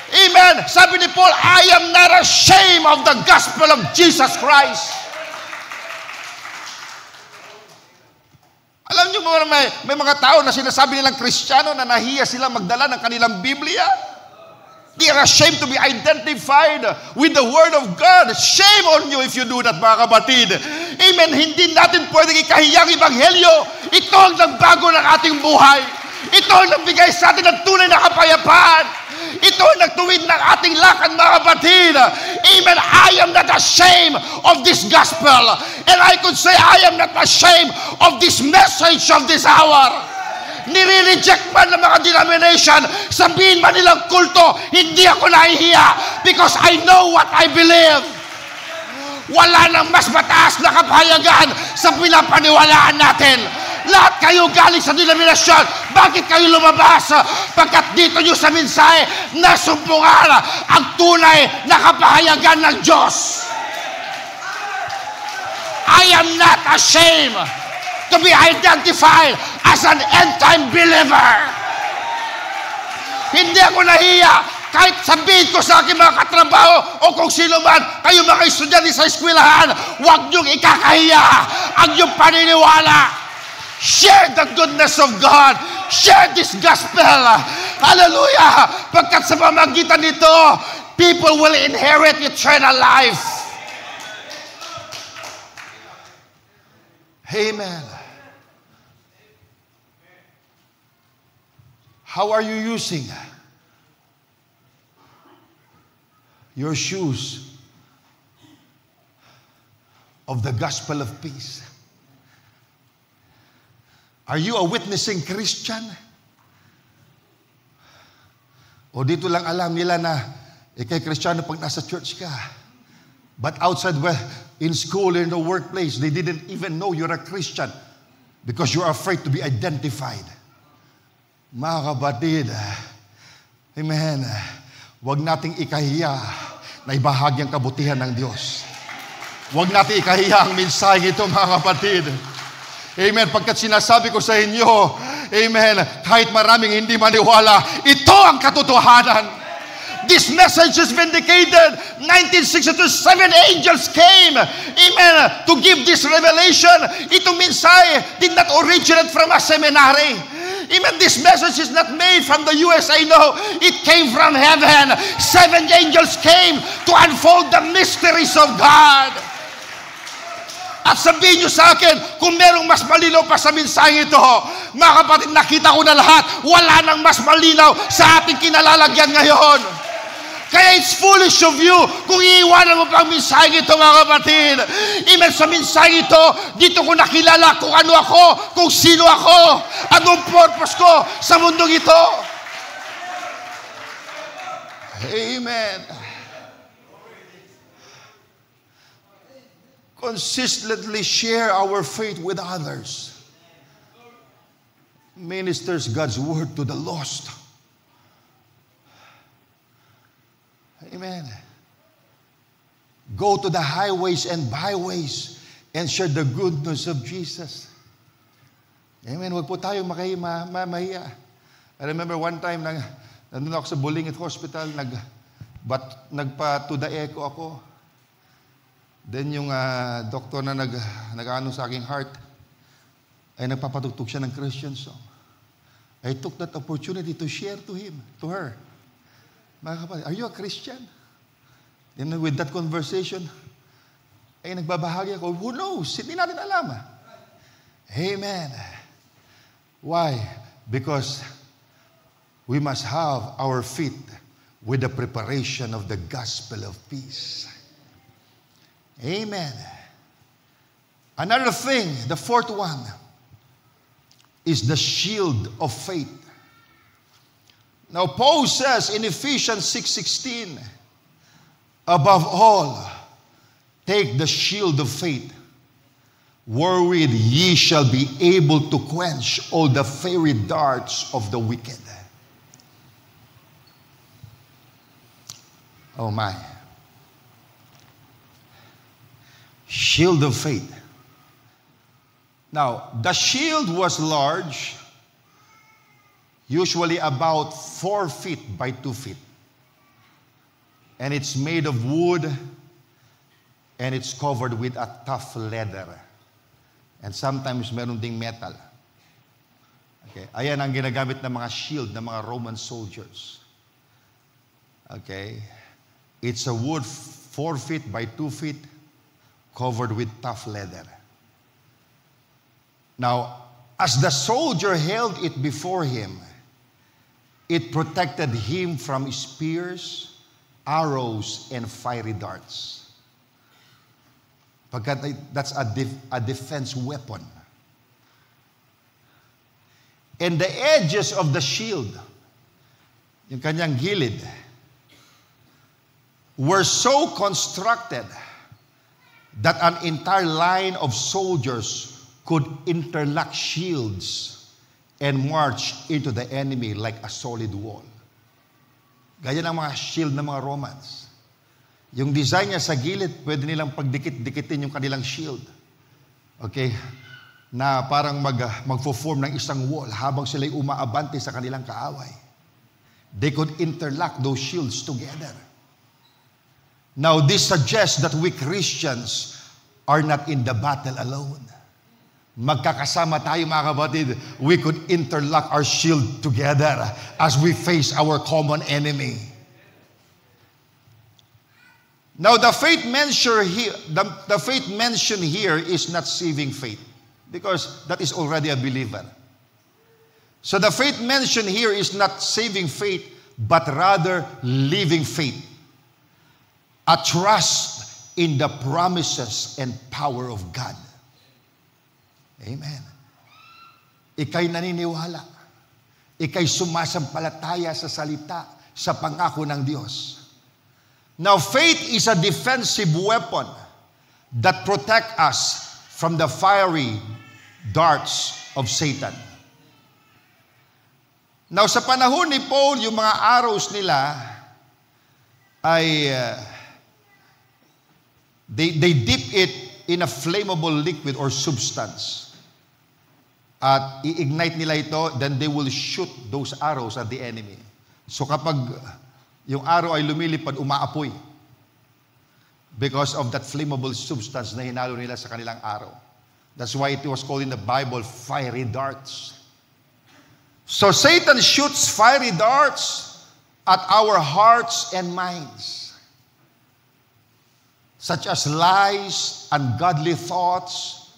Amen. Sabi ni Paul, I am not ashamed of the gospel of Jesus Christ. Alam niyo mo, may mga tao na sinasabi nilang Kristiyano na nahiya sila magdala ng kanilang Biblia. They are ashamed to be identified with the Word of God. Shame on you if you do that, mga kapatid. Amen. Hindi natin pwedeng ikahiyang Ebanghelyo. Ito ang nagbago ng ating buhay. Ito ang nagbigay sa atin ng tunay na kapayapaan. Ito ang nagtuwid ng ating lakad, mga kapatid. Amen. I am not ashamed of this gospel. And I could say, I am not ashamed of this message of this hour. Nire-reject man ng mga denomination, sabihin man nilang kulto, hindi ako nahihiya because I know what I believe. Wala nang mas mataas na kapahayagan sa pinapaniwalaan natin. Lahat kayo galing sa denominasyon. Bakit kayo lumabas? Pagkat dito nyo sa mensahe, nasumpungan ang tunay na kapahayagan ng Diyos. I am not ashamed to be identified as an end-time believer. Hindi ako nahiya kahit sabihin ko sa aking mga katrabaho o kung sino man, kayo mga estudyante sa eskwelahan, huwag niyong ikakahiya ang iyong paniniwala. Share the goodness of God. Share this gospel. Hallelujah! Pagkat sa pamagitan nito, people will inherit eternal life. Amen. How are you using your shoes of the gospel of peace? Are you a witnessing Christian? O dito lang alam nila na ikay Kristiyano pag nasa church ka. But outside, well, in school, in the workplace, they didn't even know you're a Christian because you're afraid to be identified. Mga kapatid, amen, huwag nating ikahiya na ibahagi ang kabutihan ng Diyos. Huwag nating ikahiya ang mensahe ito, mga kapatid. Amen. Pagkat sinasabi ko sa inyo, amen, kahit maraming hindi maniwala, ito ang katotohanan. This message is vindicated. 1962, 7 angels came, amen, to give this revelation. Itong mensahe did not originate from a seminary. Amen. This message is not made from the USA. No, it came from heaven. 7 angels came to unfold the mysteries of God. At sabihin nyo sa akin, kung merong mas malinaw pa sa mensaheng ito, mga kapatid, nakita ko na lahat. Wala nang mas malinaw sa ating kinalalagyan ngayon. Kaya it's foolish of you kung iiwanan mo pa ang mensaheng ito, mga kapatid. Amen. Sa mensaheng ito, dito ko nakilala kung ano ako, kung sino ako, anong purpose ko sa mundong ito. Amen. Consistently share our faith with others. Ministers God's word to the lost. Amen. Go to the highways and byways and share the good news of Jesus. Amen. Huwag po tayo mahiya. I remember one time, nandun ako sa Bulingit Hospital, nagpa-to the echo ako. Then yung doktor na nag-ano sa aking heart, ay nagpapatugtog siya ng Christian song. I took that opportunity to share to her. Mga kapatid, are you a Christian? Then with that conversation, ay nagbabahagi ako, who knows? Hindi natin alam. Amen. Why? Because we must have our feet with the preparation of the gospel of peace. Amen. Another thing, the fourth one, is the shield of faith. Now, Paul says in Ephesians 6:16, above all, take the shield of faith, wherewith ye shall be able to quench all the fiery darts of the wicked. Oh my. Shield of faith. Now, the shield was large, usually about 4 feet by 2 feet. And it's made of wood, and it's covered with a tough leather. And sometimes meron ding metal. Okay, ayan ang ginagamit ng mga shield ng mga Roman soldiers. Okay, it's a wood 4 feet by 2 feet, covered with tough leather. Now, as the soldier held it before him, it protected him from spears, arrows, and fiery darts. Pagkat that's a defense weapon. And the edges of the shield, yung kanyang gilid, were so constructed that an entire line of soldiers could interlock shields and march into the enemy like a solid wall. Gaya ng mga shield ng mga Romans. Yung design niya sa gilid, pwede nilang pagdikit-dikitin yung kanilang shield. Okay? Na parang magfo-form ng isang wall habang sila'y umaabante sa kanilang kaaway. They could interlock those shields together. Now, this suggests that we Christians are not in the battle alone. Magkakasama tayo mga kapatid. We could interlock our shield together as we face our common enemy. Now, the faith mentioned here is not saving faith, because that is already a believer. So the faith mentioned here is not saving faith, but rather living faith. A trust in the promises and power of God. Amen. Ika'y naniniwala. Ika'y sumasampalataya sa salita, sa pangako ng Diyos. Now, faith is a defensive weapon that protects us from the fiery darts of Satan. Now, sa panahon ni Paul, yung mga arrows nila ay they dip it in a flammable liquid or substance. At i-ignite nila ito, then they will shoot those arrows at the enemy. So kapag yung arrow ay lumilipad, umaapoy. Because of that flammable substance na hinalo nila sa kanilang arrow. That's why it was called in the Bible, fiery darts. So Satan shoots fiery darts at our hearts and minds. Such as lies, ungodly thoughts,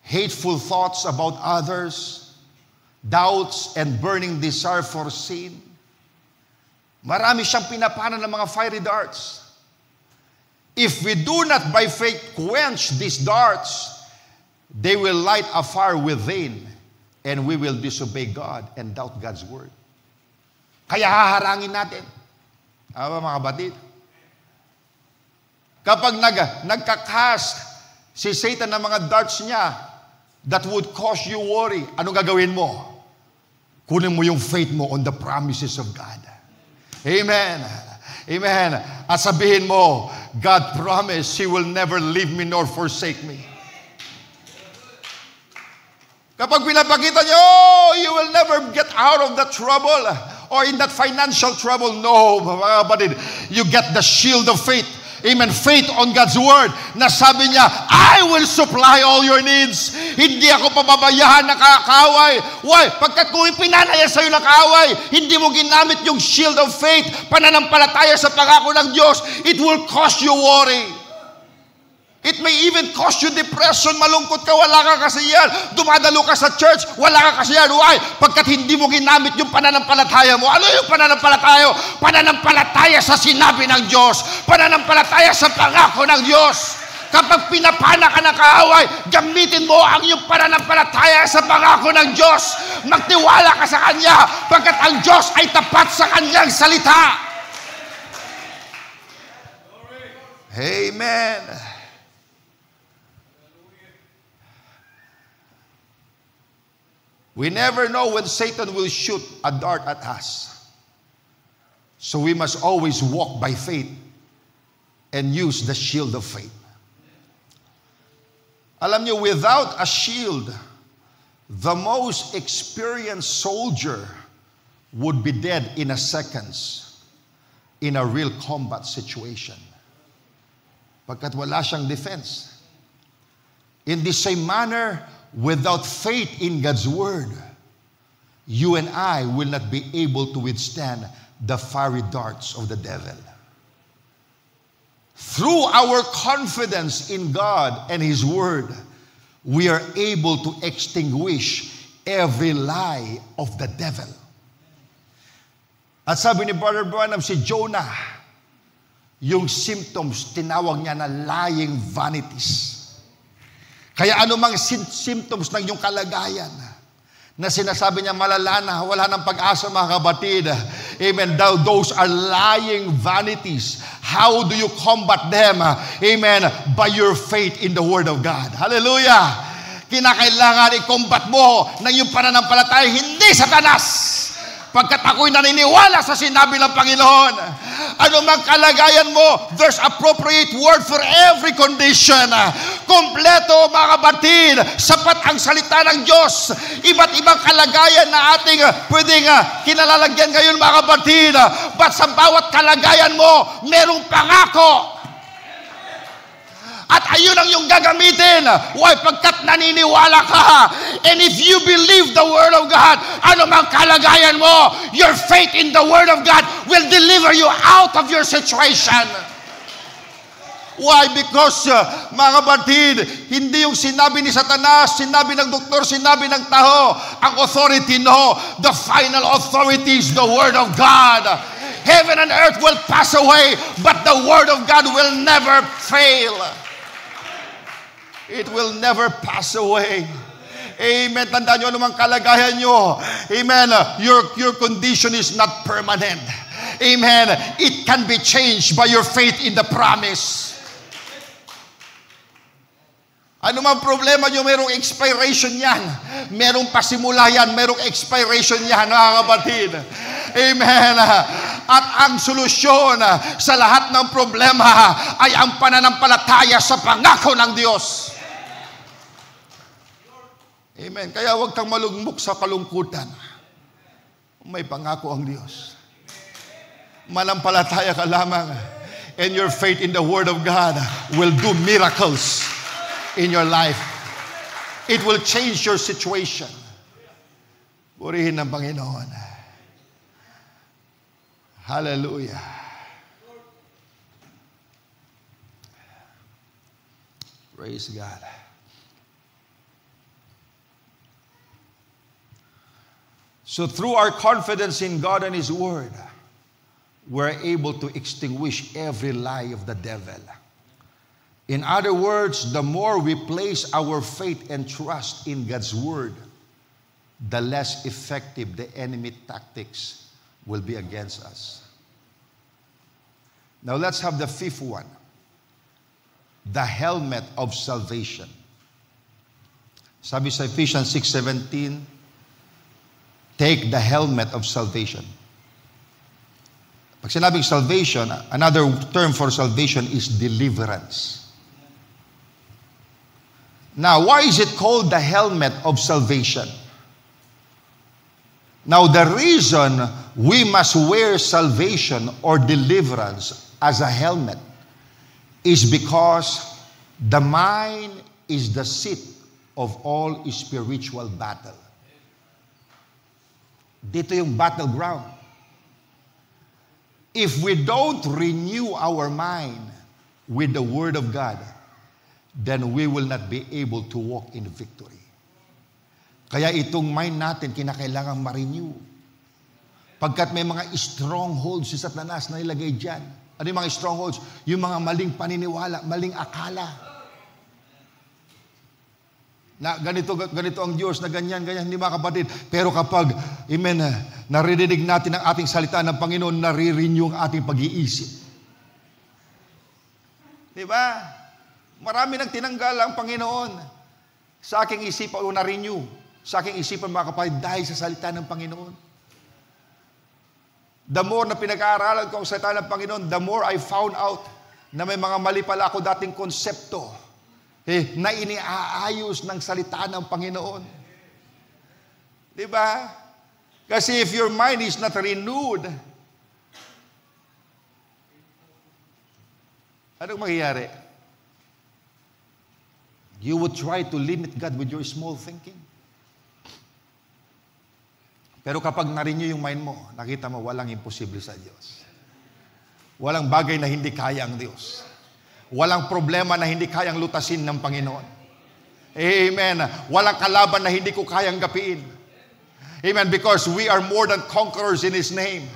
hateful thoughts about others, doubts, and burning desire for sin. Marami siyang pinapana ng mga fiery darts. If we do not by faith quench these darts, they will light a fire within, and we will disobey God and doubt God's word. Kaya haharangin natin. Mga batid. Kapag nagkakast si Satan ng mga darts niya that would cause you worry, anong gagawin mo? Kunin mo yung faith mo on the promises of God. Amen. Amen. At sabihin mo, God promised He will never leave me nor forsake me. Kapag pinapakita niyo, you will never get out of that trouble or in that financial trouble. No, mga kapatid, you get the shield of faith. Amen. Faith on God's word na sabi niya, I will supply all your needs. Hindi ako pababayahan ng kaaway. Why? Pagkat kung ipinanaya sa'yo ng kaaway, hindi mo ginamit yung shield of faith, pananampalataya sa pangako ng Diyos, it will cause you worry. It may even cause you depression, malungkot ka, wala ka kasiyahan. Dumadalo ka sa church, wala ka kasiyahan. Why? Pagkat hindi mo ginamit yung pananampalataya mo. Ano yung pananampalataya? Pananampalataya sa sinabi ng Diyos. Pananampalataya sa pangako ng Diyos. Kapag pinapana ka ng kaaway, gamitin mo ang iyong pananampalataya sa pangako ng Diyos. Magtiwala ka sa Kanya, pagkat ang Diyos ay tapat sa Kanyang salita. Amen. We never know when Satan will shoot a dart at us. So we must always walk by faith and use the shield of faith. Alam niyo, without a shield, the most experienced soldier would be dead in a seconds in a real combat situation. Pagkat wala siyang defense. In the same manner, without faith in God's word, you and I will not be able to withstand the fiery darts of the devil. Through our confidence in God and His word, we are able to extinguish every lie of the devil. At sabi ni Brother Branham, si Jonah, yung symptoms, tinawag niya na lying vanities. Kaya anumang symptoms ng iyong kalagayan na sinasabi niya malala na, wala ng pag-asa mga kabatid. Amen. Those are lying vanities. How do you combat them? Amen. By your faith in the Word of God. Hallelujah. Kinakailangan i-combat mo ng iyong pananampalataya, hindi Satanas. Pagkat ako'y naniniwala sa sinabi ng Panginoon. Ano mang kalagayan mo, there's appropriate word for every condition. Kompleto, mga kapatid. Sapat ang salita ng Diyos. Iba't ibang kalagayan na ating pwedeng kinalalagyan ngayon, mga kapatid. But sa bawat kalagayan mo, merong pangako. At ayun ang iyong gagamitin. Why? Pagkat naniniwala ka. And if you believe the Word of God, ano mang kalagayan mo, your faith in the Word of God will deliver you out of your situation. Why? Because, mga kapatid, hindi yung sinabi ni Satanas, sinabi ng doktor, sinabi ng tao, ang authority, no. The final authority is the Word of God. Heaven and earth will pass away, but the Word of God will never fail. It will never pass away. Amen. Tandaan nyo anumang kalagayan nyo. Amen. Your condition is not permanent. Amen. It can be changed by your faith in the promise. Ano mang problema nyo, merong expiration yan. Merong pasimula yan, merong expiration yan, mga kapatid. Amen. At ang solusyon sa lahat ng problema ay ang pananampalataya sa pangako ng Diyos. Amen. Kaya huwag kang malugmok sa kalungkutan. May pangako ang Diyos. Manampalataya ka lamang. And your faith in the Word of God will do miracles in your life. It will change your situation. Purihin ng Panginoon. Hallelujah. Praise God. So through our confidence in God and His Word, we're able to extinguish every lie of the devil. In other words, the more we place our faith and trust in God's Word, the less effective the enemy tactics will be against us. Now let's have the fifth one. The helmet of salvation. Sabi sa Ephesians 6:17, take the helmet of salvation. Pag sinabing salvation, another term for salvation is deliverance. Now, why is it called the helmet of salvation? Now, the reason we must wear salvation or deliverance as a helmet is because the mind is the seat of all spiritual battle. Dito yung battleground. If we don't renew our mind with the Word of God, then we will not be able to walk in victory. Kaya itong mind natin, kinakailangan ma-renew. Pagkat may mga strongholds si Satanas na ilagay dyan. Ano yung mga strongholds? Yung mga maling paniniwala, maling akala. Na ganito ang Diyos, na ganyan, hindi mga kapatid. Pero kapag, amen, naririnig natin ang ating salita ng Panginoon, nare-renew ang ating pag-iisip. Diba? Marami nang tinanggal ang Panginoon sa aking isipan o na-renew. Sa aking isipan, mga kapatid, dahil sa salita ng Panginoon. The more na pinag-aaralan ko ang salita ng Panginoon, the more I found out na may mga mali pala ako dating konsepto na iniaayos ng salita ng Panginoon. Diba? Kasi if your mind is not renewed, anong mangyayari? You would try to limit God with your small thinking. Pero kapag na-renew yung mind mo, nakita mo, walang imposible sa Diyos. Walang bagay na hindi kaya ang Diyos. Walang problema na hindi kayang lutasin ng Panginoon. Amen. Walang kalaban na hindi ko kayang gapiin. Amen. Because we are more than conquerors in His name.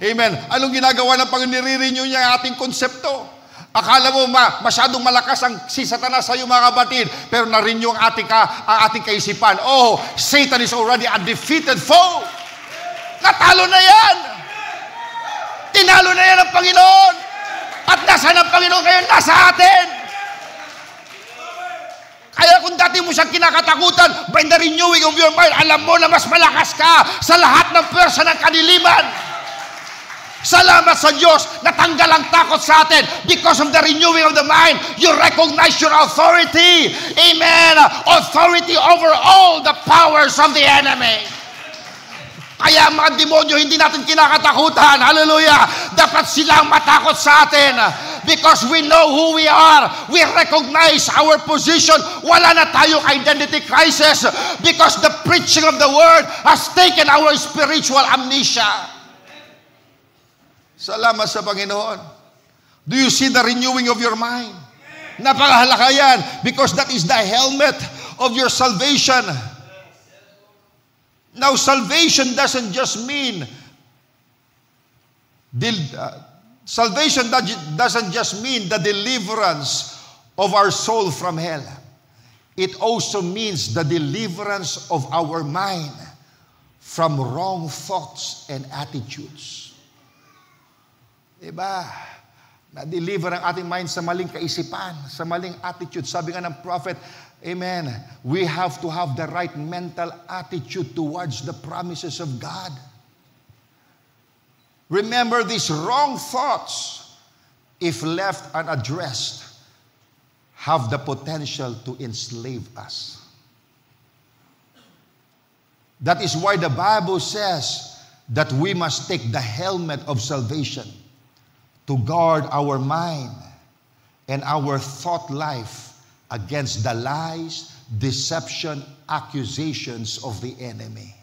Amen. Anong ginagawa ng Panginoon? Nire-renew niya ang ating konsepto. Akala mo masyadong malakas ang si Satanas sa iyo, mga kapatid, pero na-renew ang ating kaisipan. Oh, Satan is already a defeated foe. Natalo na yan. Tinalo na yan ang Panginoon. At nasa ng Panginoon ngayon, nasa atin. Kaya kung dati mo siyang kinakatakutan, by the renewing of your mind, alam mo na mas malakas ka sa lahat ng pwersa ng kadiliman. Salamat sa Diyos, natanggal ang takot sa atin because of the renewing of the mind. You recognize your authority. Amen. Authority over all the powers of the enemy. Kaya mga demonyo, hindi natin kinakatakutan. Hallelujah. Dapat silang matakot sa atin. Because we know who we are. We recognize our position. Wala na tayong identity crisis. Because the preaching of the word has taken our spiritual amnesia. Salamat sa Panginoon. Do you see the renewing of your mind? Napakahalaga yan. Because that is the helmet of your salvation. Now, salvation doesn't just mean salvation doesn't just mean the deliverance of our soul from hell. It also means the deliverance of our mind from wrong thoughts and attitudes. Diba? Na-deliver ang ating mind sa maling kaisipan, sa maling attitude. Sabi nga ng prophet, amen, we have to have the right mental attitude towards the promises of God. Remember, these wrong thoughts, if left unaddressed, have the potential to enslave us. That is why the Bible says that we must take the helmet of salvation to guard our mind and our thought life against the lies, deception, accusations of the enemy.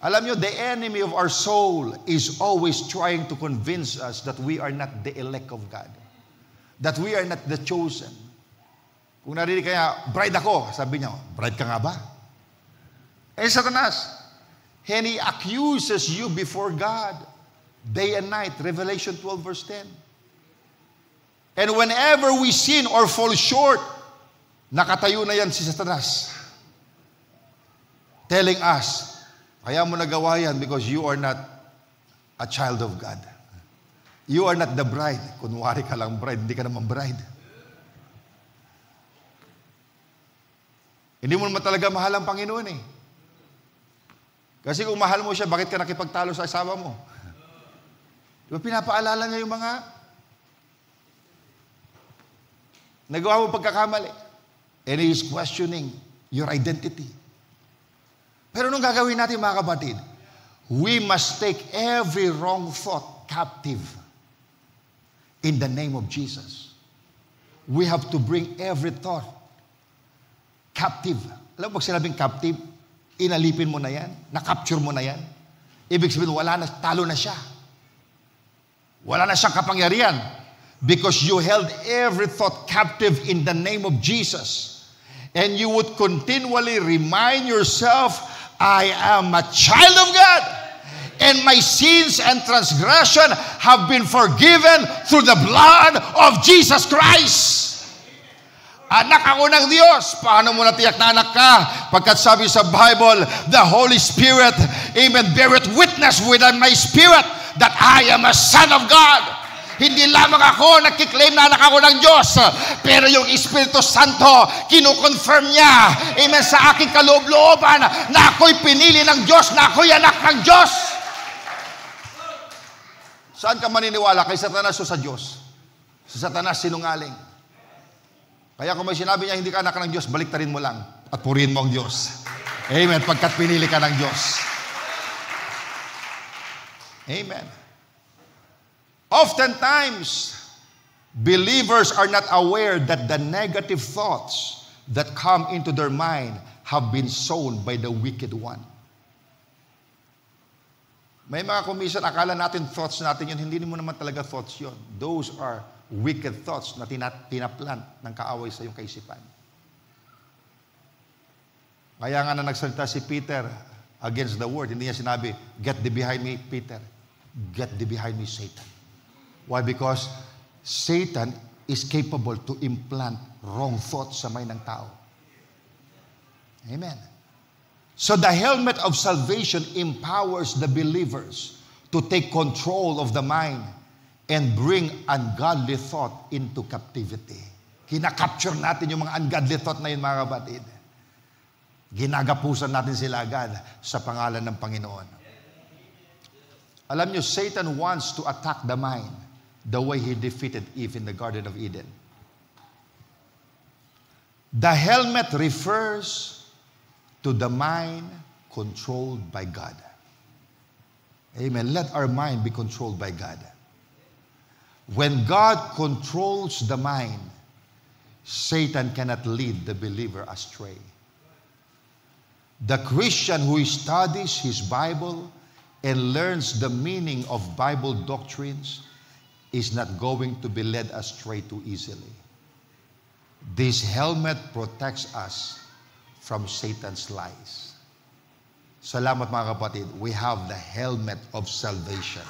Alam nyo, the enemy of our soul is always trying to convince us that we are not the elect of God. That we are not the chosen. Kung narinig kaya, bride ako, sabi niya, bride ka nga ba? Eh, Satanas, and he accuses you before God day and night. Revelation 12 verse 10. And whenever we sin or fall short, nakatayo na yan si Satanas. Telling us, kaya mo nagawa yan because you are not a child of God. You are not the bride. Kunwari ka lang bride, hindi ka naman bride. Hindi mo naman talaga mahal ang Panginoon eh. Kasi kung mahal mo siya, bakit ka nakipagtalo sa asawa mo? Diba pinapaalala niya yung mga nagawa mo pagkakamali. And he is questioning your identity. Pero nung gagawin natin mga kapatid, we must take every wrong thought captive in the name of Jesus. We have to bring every thought captive. Alam mo, pag sinabing captive, inalipin mo na yan, na-capture mo na yan. Ibig sabihin, wala na, talo na siya. Wala na siyang kapangyarihan. Because you held every thought captive in the name of Jesus. And you would continually remind yourself, I am a child of God. And my sins and transgression have been forgiven through the blood of Jesus Christ. Anak ako ng Diyos. Paano mo natiyak na anak ka? Pagkat sabi sa Bible, the Holy Spirit, amen, beareth witness with my spirit that I am a son of God. Hindi lamang ako nagkiklaim na anak ako ng Diyos, pero yung Espiritu Santo, kinukonfirm niya, amen, sa aking kaloob-looban na ako'y pinili ng Diyos, na ako'y anak ng Diyos. Saan ka maniniwala? Kay Satanas o sa Diyos? Sa Satanas, sinungaling. Kaya kung may sinabi niya, hindi ka anak ng Diyos, baliktarin mo lang at purihin mo ang Diyos. Amen. Pagkat pinili ka ng Diyos. Amen. Oftentimes, believers are not aware that the negative thoughts that come into their mind have been sown by the wicked one. May mga kumisan, akala natin thoughts natin yun. Hindi mo naman talaga thoughts yun. Those are wicked thoughts na pinaplant ng kaaway sa iyong kaisipan. Kaya nga na nagsalita si Peter against the word, hindi niya sinabi, get thee behind me, Peter. Get thee behind me, Satan. Why? Because Satan is capable to implant wrong thoughts sa mind ng tao. Amen. So the helmet of salvation empowers the believers to take control of the mind and bring ungodly thought into captivity. Kinakapture natin yung mga ungodly thought na yun, mga kapatid. Ginagapusan natin sila agad sa pangalan ng Panginoon. Alam nyo, Satan wants to attack the mind the way he defeated Eve in the Garden of Eden. The helmet refers to the mind controlled by God. Amen. Let our mind be controlled by God. When God controls the mind, Satan cannot lead the believer astray. The Christian who studies his Bible and learns the meaning of Bible doctrines is not going to be led astray too easily. This helmet protects us from Satan's lies. Salamat mga kapatid, we have the helmet of salvation.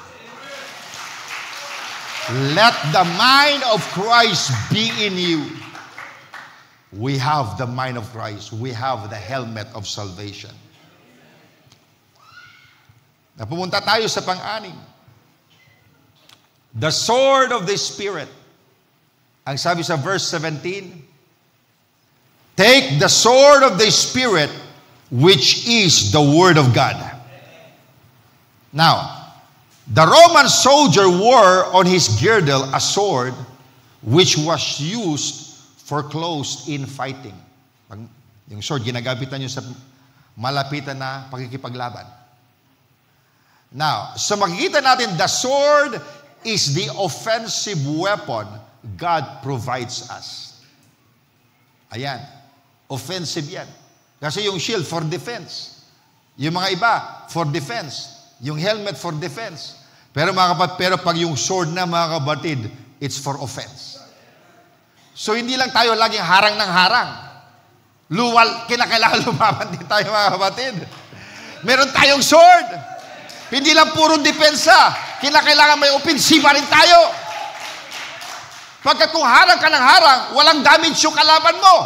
Let the mind of Christ be in you. We have the mind of Christ. We have the helmet of salvation. Napumunta tayo sa pang-anim. The sword of the Spirit. Ang sabi sa verse 17, take the sword of the Spirit, which is the Word of God. Now, the Roman soldier wore on his girdle a sword which was used for close in fighting. Yung sword, ginagabitan nyo sa malapitan na pakikipaglaban. Now, so makikita natin, the sword is the offensive weapon God provides us. Ayan, offensive yan. Kasi yung shield for defense. Yung mga iba, for defense. Yung helmet for defense. Pero pag yung sword na mga kabatid, it's for offense. So hindi lang tayo laging harang ng harang. Kinakailangan lumaban din tayo mga kabatid. Meron tayong sword. Hindi lang puro depensa. Kinakailangan may opensiba rin tayo. Pagkat kung harang ka ng harang, walang damage yung kalaban mo.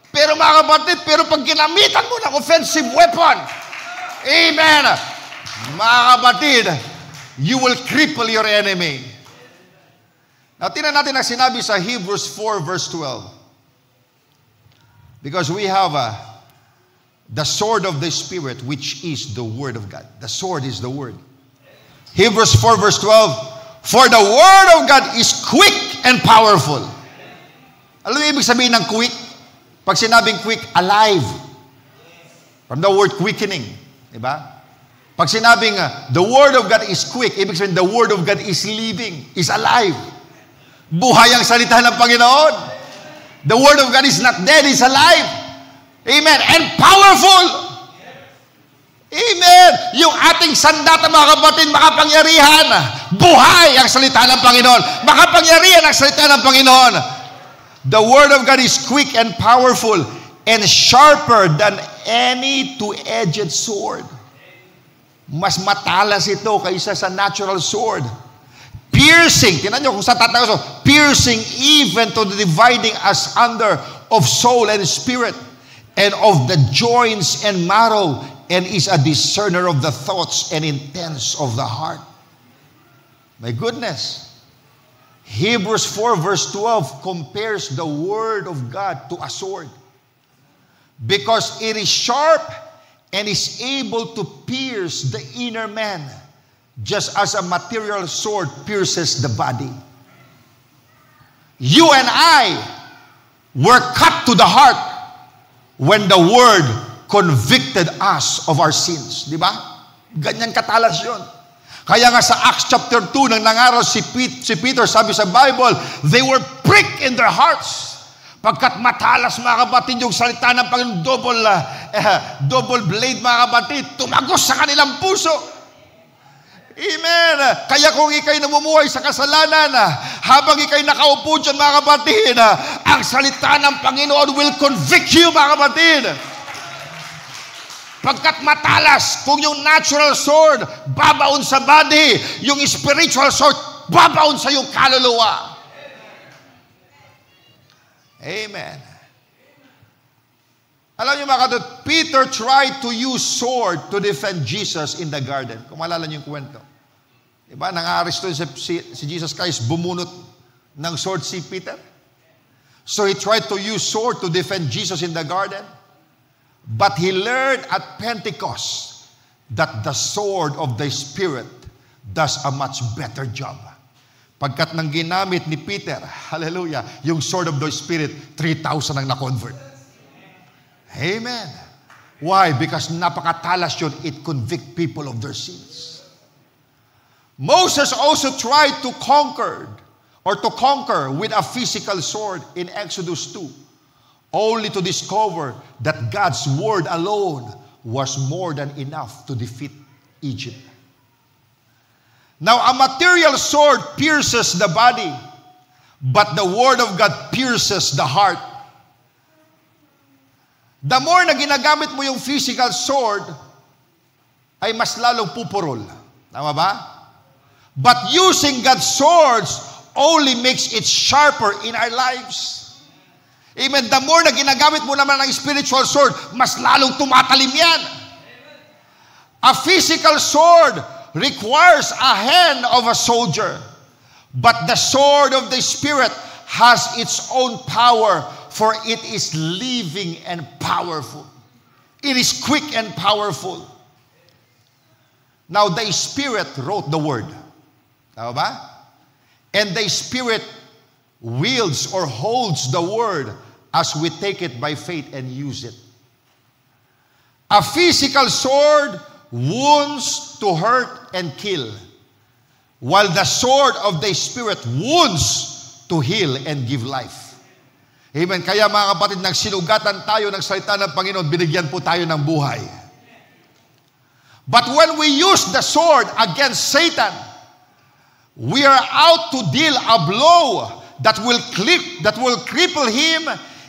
Pero mga kabatid, pag ginamitan mo ng offensive weapon, amen, mga kabatid, you will cripple your enemy. Now, tingnan natin ang sinabi sa Hebrews 4 verse 12. Because we have the sword of the Spirit, which is the Word of God. The sword is the Word. Hebrews 4 verse 12, for the Word of God is quick and powerful. Alam mo ibig sabihin ng quick? Pag sinabing quick, alive. From the word quickening. Diba? Pag sinabing the Word of God is quick, ibig sabihin the Word of God is living, is alive. Buhay ang salita ng Panginoon. The Word of God is not dead, is alive. Amen. And powerful. Amen. Yung ating sandata mga kapatid, makapangyarihan. Buhay ang salita ng Panginoon. Makapangyarihan ang salita ng Panginoon. The Word of God is quick and powerful and sharper than any two-edged sword. Mas matalas ito kaysa sa natural sword. Piercing, tinan nyo kung saan tatagos, piercing even to the dividing asunder of soul and spirit and of the joints and marrow, and is a discerner of the thoughts and intents of the heart. My goodness. Hebrews 4 verse 12 compares the Word of God to a sword. Because it is sharp and is able to pierce the inner man, just as a material sword pierces the body. You and I were cut to the heart when the Word convicted us of our sins. Di ba? Ganyan katalas yun. Kaya nga sa Acts chapter 2, nang nangaral si Peter, sabi sa Bible, they were pricked in their hearts. Pagkat matalas mga kapatid yung salita ng Panginoon, double blade mga kapatid, tumagos sa kanilang puso. Amen. Kaya kung ikay namumuhay sa kasalanan, habang ikay nakaupo dyan mga kapatid, ang salita ng Panginoon will convict you mga kapatid. Pagkat matalas, kung yung natural sword babaon sa body, yung spiritual sword babaon sa yung kaluluwa. Amen. Alam niyo mga kapatid, Peter tried to use sword to defend Jesus in the garden. Kung maalala niyo yung kwento. Diba? Nang-aresto si Jesus Christ, bumunot ng sword si Peter. So he tried to use sword to defend Jesus in the garden. But he learned at Pentecost that the sword of the Spirit does a much better job. Pagkat nang ginamit ni Peter, hallelujah, yung sword of the Spirit, 3,000 ang na-convert. Amen. Why? Because napakatalas yun. It convict people of their sins. Moses also tried to conquer with a physical sword in Exodus 2, only to discover that God's word alone was more than enough to defeat Egypt. Now, a material sword pierces the body, but the word of God pierces the heart. The more na ginagamit mo yung physical sword, ay mas lalong pupurol. Tama ba? But using God's swords only makes it sharper in our lives. Amen. The more na ginagamit mo naman ang spiritual sword, mas lalong tumatalim yan. A physical sword requires a hand of a soldier, but the sword of the Spirit has its own power, for it is living and powerful. It is quick and powerful. Now, the Spirit wrote the word. Tama ba? And the Spirit wields or holds the word as we take it by faith and use it. A physical sword wounds to hurt and kill, while the sword of the Spirit wounds to heal and give life. Amen. Kaya mga kapatid, nagsinugatan tayo ng salita ng Panginoon, binigyan po tayo ng buhay. But when we use the sword against Satan, we are out to deal a blow that will cripple him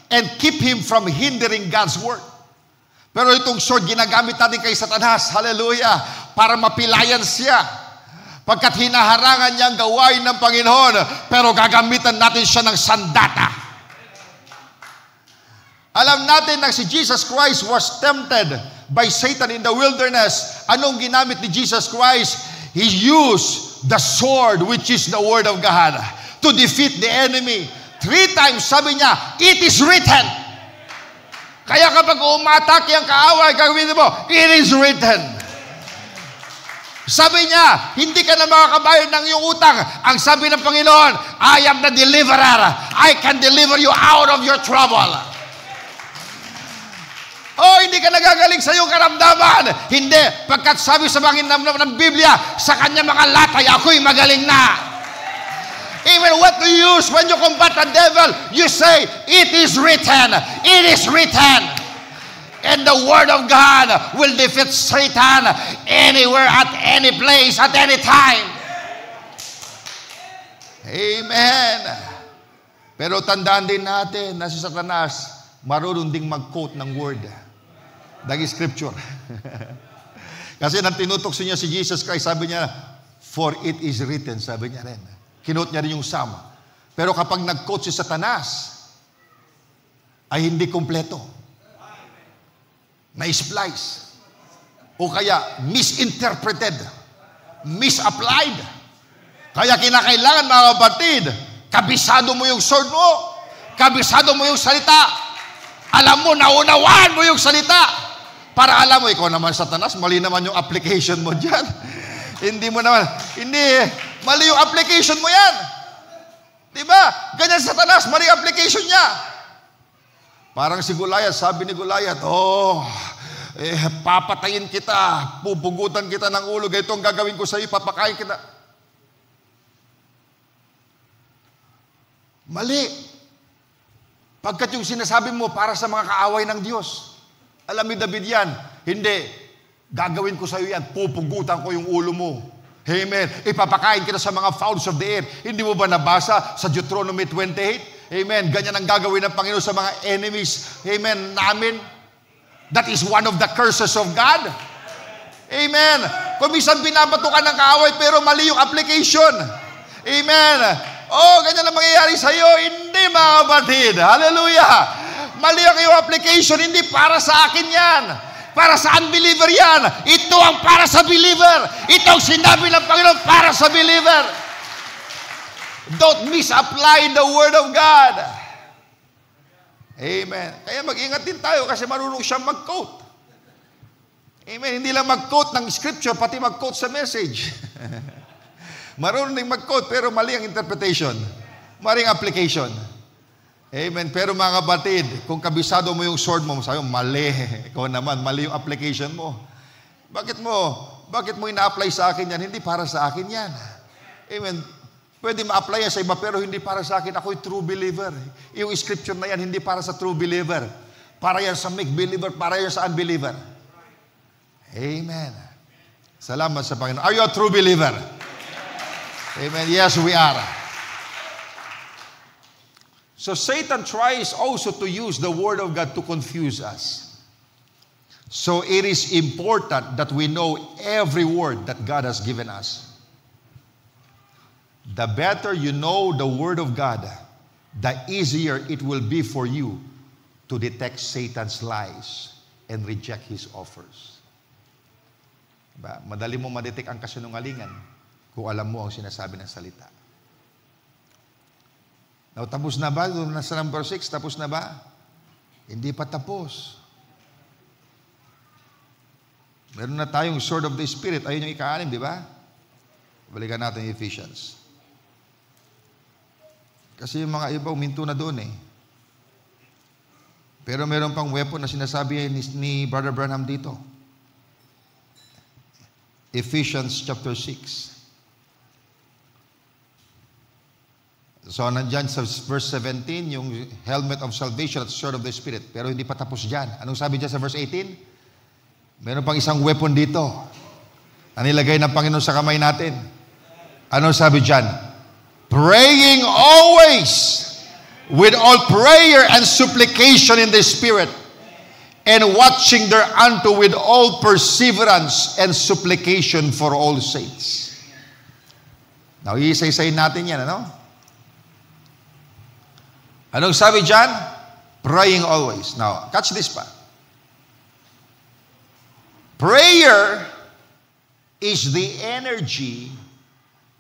and keep him from hindering God's word. Pero itong sword, ginagamit natin kay Satanas, hallelujah, para mapilayan siya. Pagkat hinaharangan niya ang gawain ng Panginoon, pero gagamitan natin siya ng sandata. Alam natin na si Jesus Christ was tempted by Satan in the wilderness. Anong ginamit ni Jesus Christ? He used the sword, which is the word of God, to defeat the enemy. 3 times sabi niya, it is written. Kaya kapag umatake ang kaaway, gagawin mo, it is written. Sabi niya, hindi ka na makakabayad ng iyong utang. Ang sabi ng Panginoon, I am the deliverer. I can deliver you out of your trouble. Oh, hindi ka nagagaling sa iyong karamdaman. Hindi, pagkat sabi sa ng Biblia, sa kanya mga latay, ako'y magaling na. Even what you use when you combat the devil, you say, it is written. It is written. And the word of God will defeat Satan anywhere, at any place, at any time. Amen. Pero tandaan din natin na si Satanas marunong ding mag-quote ng word. Dahil scripture. Kasi nang tinutukso niya si Jesus Christ, sabi niya, for it is written, sabi niya rin. Kinote niya rin yung Psalm. Pero kapag nag-quote si Satanas, ay hindi kompleto. Na-splice. O kaya misinterpreted. Misapplied. Kaya kinakailangan, mga kapatid, kabisado mo yung sword mo. Kabisado mo yung salita. Alam mo, naunawaan mo yung salita. Para alam mo, ikaw naman Satanas, mali naman yung application mo dyan. Hindi mo naman, mali yung application mo yan. Diba? Ganyan Satanas, mali application niya. Parang si Goliath, sabi ni Goliath, papatayin kita, pupugutan kita ng ulo, ganito ang gagawin ko sa iyo, papakain kita. Mali. Pagkat yung sinasabi mo para sa mga kaaway ng Diyos. Alam ni David yan, hindi. Gagawin ko sa iyo yan, pupugutan ko yung ulo mo. Amen. Ipapakain kita sa mga fowls of the air. Hindi mo ba nabasa sa Deuteronomy 28? Amen. Ganyan ang gagawin ng Panginoon sa mga enemies. Amen. Namin. That is one of the curses of God. Amen. Kung minsan binabato ka ng kaaway pero mali yung application. Amen. Oh, ganyan ang mangyayari sa iyo. Hindi, mga kapatid. Hallelujah. Mali ang iyong application. Hindi para sa akin yan. Para sa unbeliever yan. Ito ang para sa believer. Ito ang sinabi ng Panginoon para sa believer. Don't misapply the word of God. Amen. Kaya mag-ingat din tayo kasi marunong siyang mag-quote. Amen. Hindi lang mag-quote ng scripture, pati mag-quote sa message. Marunong ding mag-quote, pero mali ang interpretation. Mali ang application. Amen. Pero mga kapatid, kung kabisado mo yung sword mo, sabi mo, mali. Ikaw naman, mali yung application mo. Bakit mo ina-apply sa akin yan? Hindi para sa akin yan. Amen. Pwede ma-apply yan sa iba, pero hindi para sa akin. Ako'y true believer. Yung scripture na yan, hindi para sa true believer. Para yan sa make believer, para yan sa unbeliever. Amen. Salamat sa Panginoon. Are you a true believer? Amen. Yes, we are. So Satan tries also to use the Word of God to confuse us. So it is important that we know every word that God has given us. The better you know the Word of God, the easier it will be for you to detect Satan's lies and reject his offers. Diba? Madali mo madetect ang kasinungalingan kung alam mo ang sinasabi ng salita. Now, tapos na ba? Nasa number 6, tapos na ba? Hindi pa tapos. Meron na tayong sword of the Spirit. Ayun yung ika-6, di ba? Balikan natin yung Ephesians. Kasi yung mga iba uminto na doon eh. Pero meron pang weapon na sinasabi ni Brother Branham dito. Ephesians chapter 6. So, nandyan sa verse 17, yung helmet of salvation at sword of the Spirit. Pero hindi pa tapos dyan. Anong sabi dyan sa verse 18? Meron pang isang weapon dito na nilagay ng Panginoon sa kamay natin. Anong sabi dyan? Praying always with all prayer and supplication in the Spirit, and watching thereunto with all perseverance and supplication for all saints. Now, iisa-isayin natin yan, ano? Anong sabi dyan? Praying always. Now, catch this pa. Prayer is the energy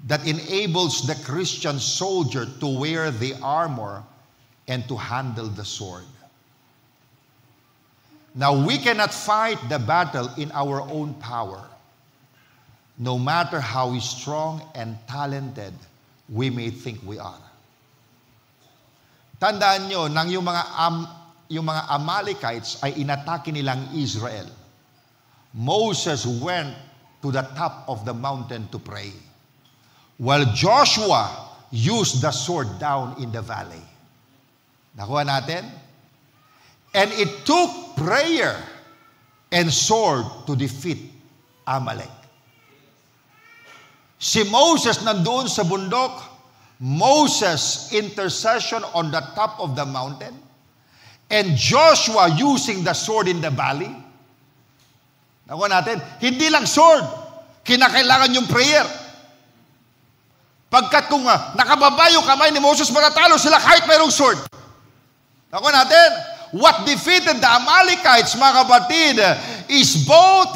that enables the Christian soldier to wear the armor and to handle the sword. Now, we cannot fight the battle in our own power, no matter how strong and talented we may think we are. Tandaan nyo, nang yung mga Amalekites ay inatake nilang Israel, Moses went to the top of the mountain to pray, while Joshua used the sword down in the valley. Nakuha natin? And it took prayer and sword to defeat Amalek. Si Moses nandoon sa bundok, Moses' intercession on the top of the mountain, and Joshua using the sword in the valley. Nakuha natin? Hindi lang sword, kinakailangan yung prayer. Pagkat kung nakababa yung kamay ni Moses, matatalo sila kahit mayroong sword. Nakuha natin? What defeated the Amalekites, mga kapatid, is both,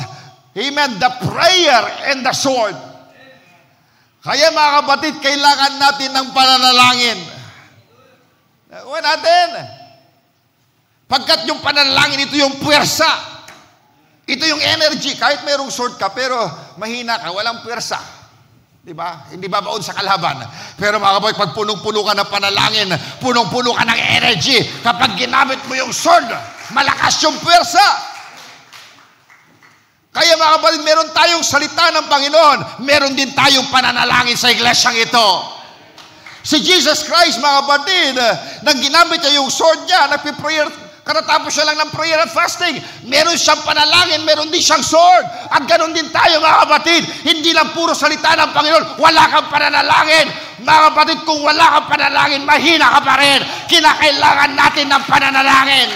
amen, the prayer and the sword. Kaya mga kapatid, kailangan natin ng pananalangin. Nakuha natin? Pagkat yung pananalangin, ito yung puwersa. Ito yung energy. Kahit mayroong sword ka, pero mahina ka, walang puwersa. Diba? Hindi babaon sa kalaban. Pero mga kapatid, pag punong-puno ka ng panalangin, punong-puno ka ng energy, kapag ginamit mo yung sword, malakas yung puwersa. Kaya mga kapatid, meron tayong salita ng Panginoon, meron din tayong pananalangin sa iglesyang ito. Si Jesus Christ, mga kapatid, nang ginamit niya yung sword niya, nagpiprayer, katatapos siya lang ng prayer at fasting, meron siyang panalangin, meron din siyang sword. At ganun din tayo, mga kapatid, hindi lang puro salita ng Panginoon, wala kang pananalangin. Mga kapatid, kung wala kang panalangin, mahina ka pa rin. Kinakailangan natin ng pananalangin.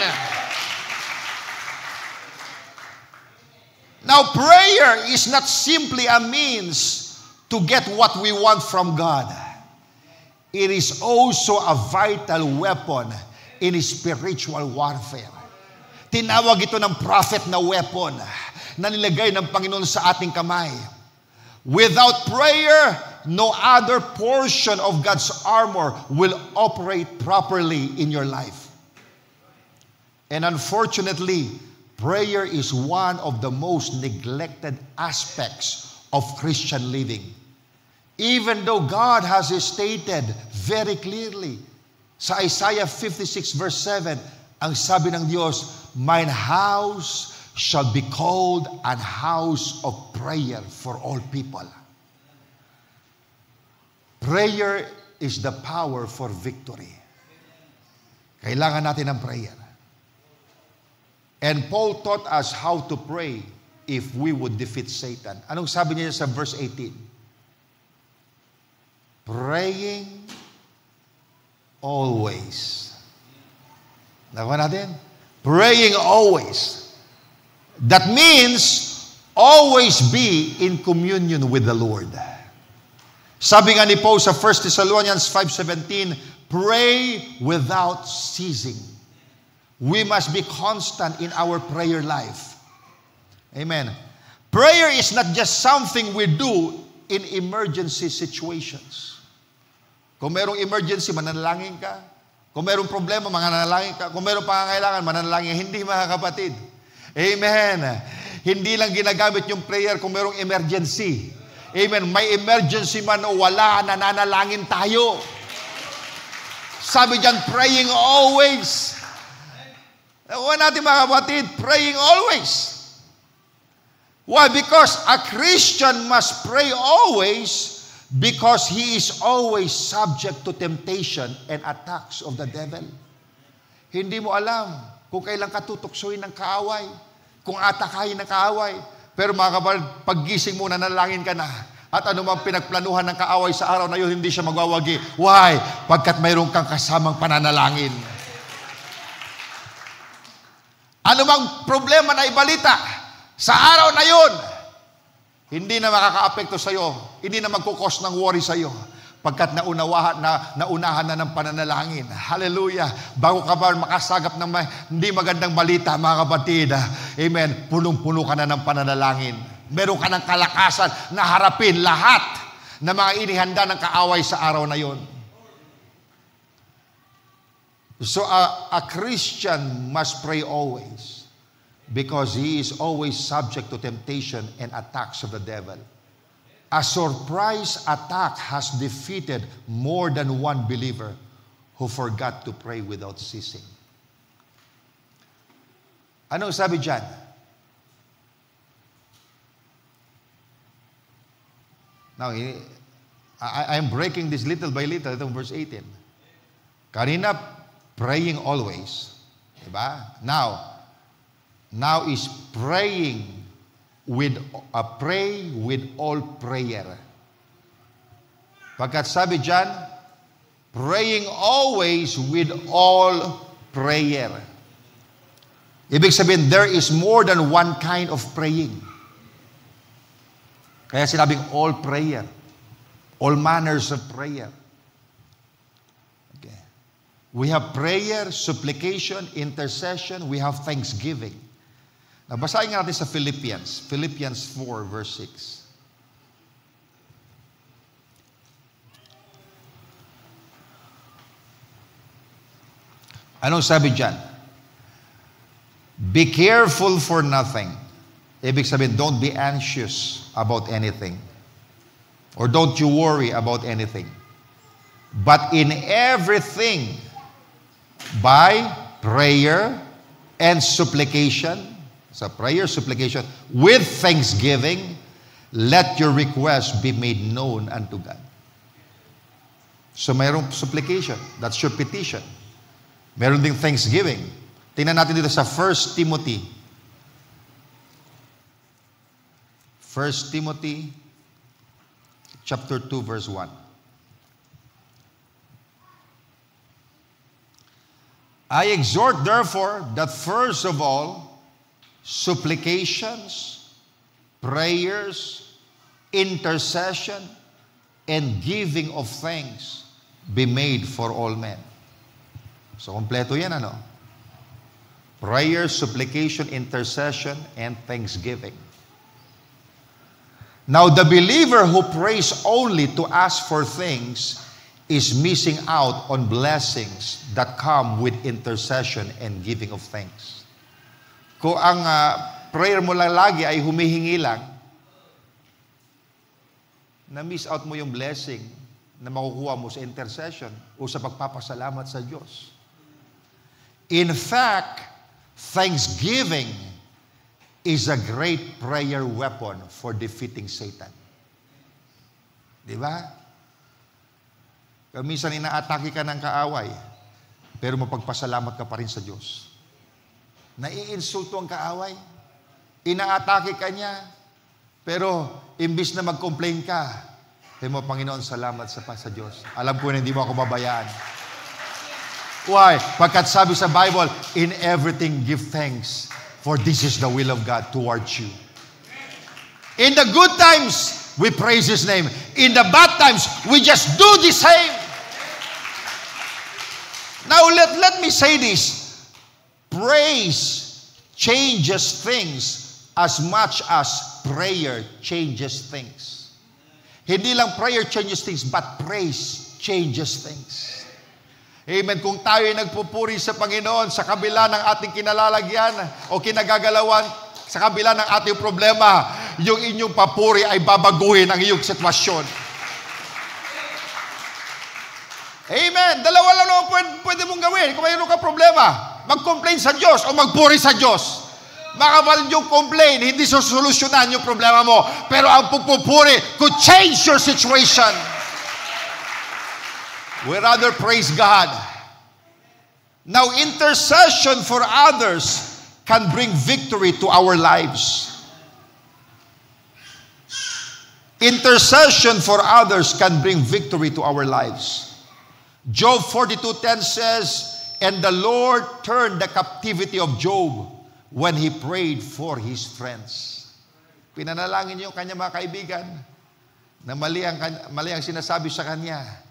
Now, prayer is not simply a means to get what we want from God. It is also a vital weapon in spiritual warfare. Tinawag ito ng prophet na weapon na nilagay ng Panginoon sa ating kamay. Without prayer, no other portion of God's armor will operate properly in your life. And unfortunately, prayer is one of the most neglected aspects of Christian living. Even though God has stated very clearly sa Isaiah 56 verse 7, ang sabi ng Diyos, "Mine house shall be called an house of prayer for all people." Prayer is the power for victory. Kailangan natin ng prayer. And Paul taught us how to pray if we would defeat Satan. Anong sabi niya sa verse 18? Praying always. Nakuha natin? Praying always. That means always be in communion with the Lord. Sabi nga ni Paul sa 1 Thessalonians 5:17, pray without ceasing. We must be constant in our prayer life. Amen. Prayer is not just something we do in emergency situations. Kung merong emergency, mananalangin ka. Kung merong problema, mananalangin ka. Kung merong pangangailangan, mananalangin. Hindi, mga kapatid. Amen. Hindi lang ginagamit yung prayer kung merong emergency. Amen. May emergency man o wala, nananalangin tayo. Sabi dyan, praying always. Huwag natin, mga kapatid, praying always. Why? Because a Christian must pray always because he is always subject to temptation and attacks of the devil. Hindi mo alam kung kailan ka tutuksoin ng kaaway, kung atakayin ng kaaway. Pero mga kapatid, paggising mo, nanalangin ka na. At anumang pinagplanuhan ng kaaway sa araw na yun, hindi siya magwawagi. Why? Pagkat mayroon kang kasamang pananalangin. Anumang problema na ibalita, sa araw na yun, hindi na makaka-apekto sa iyo, hindi na magkukos ng worry sa iyo, pagkat naunahan na ng pananalangin. Hallelujah! Bago ka ba makasagap ng hindi magandang balita, mga kapatid, amen, punong-puno ka na ng pananalangin. Meron ka ng kalakasan na harapin lahat na mga inihanda ng kaaway sa araw na yun. So a Christian must pray always, because he is always subject to temptation and attacks of the devil. A surprise attack has defeated more than one believer who forgot to pray without ceasing. Anong sabi dyan? Now, I'm breaking this little by little. Ito verse 18. Kanina, praying always. Diba? Now is praying pray with all prayer. Pagkat sabi dyan, praying always with all prayer. Ibig sabihin, there is more than one kind of praying. Kaya sinabing all prayer. All manners of prayer. Okay. We have prayer, supplication, intercession. We have thanksgiving. Nabasahin nga natin sa Philippians 4 verse 6. Anong sabi dyan? Be careful for nothing. Ibig sabihin, don't be anxious about anything. Or don't you worry about anything. But in everything, by prayer and supplication, so prayer, supplication, with thanksgiving, let your request be made known unto God. So mayroong supplication, that's your petition. Meron ding thanksgiving. Tingnan natin dito sa 1 Timothy. 1 Timothy chapter 2 verse 1. I exhort therefore that first of all, supplications, prayers, intercession, and giving of thanks be made for all men. So, kompleto yan, ano? Prayer, supplication, intercession, and thanksgiving. Now, the believer who prays only to ask for things is missing out on blessings that come with intercession and giving of thanks. Kung ang prayer mo lang lagi ay humihingi lang, na-miss out mo yung blessing na makukuha mo sa intercession o sa pagpapasalamat sa Diyos. In fact, thanksgiving is a great prayer weapon for defeating Satan. Di ba? Minsan inaatake ka ng kaaway, pero mapagpasalamat ka pa rin sa Diyos. Naiinsulto ang kaaway, inaatake ka niya, pero imbis na mag-complain ka, mo, Panginoon, salamat sa Diyos. Alam ko na hindi mo ako babayaan. Why? Pagkat sabi sa Bible, in everything give thanks, for this is the will of God towards you. In the good times, we praise His name. In the bad times, we just do the same. Now, let me say this. Praise changes things as much as prayer changes things. Hindi lang prayer changes things, but praise changes things. Amen. Kung tayo ay nagpupuri sa Panginoon sa kabila ng ating kinalalagyan o kinagagalawan, sa kabila ng ating problema, yung inyong papuri ay babaguhin ang iyong sitwasyon. Amen. Dalawa lang naman pwede mong gawin. Kung mayroon ka problema, mag-complain sa Diyos o magpuri sa Diyos. Makabalit yung complain, hindi sosolusyonan yung problema mo. Pero ang pagpupuri could change your situation. We rather praise God. Now, intercession for others can bring victory to our lives. Intercession for others can bring victory to our lives. Job 42:10 says, and the Lord turned the captivity of Job when he prayed for his friends. Pinanalangin niyo yung kanya mga kaibigan na mali ang sinasabi sa kanya.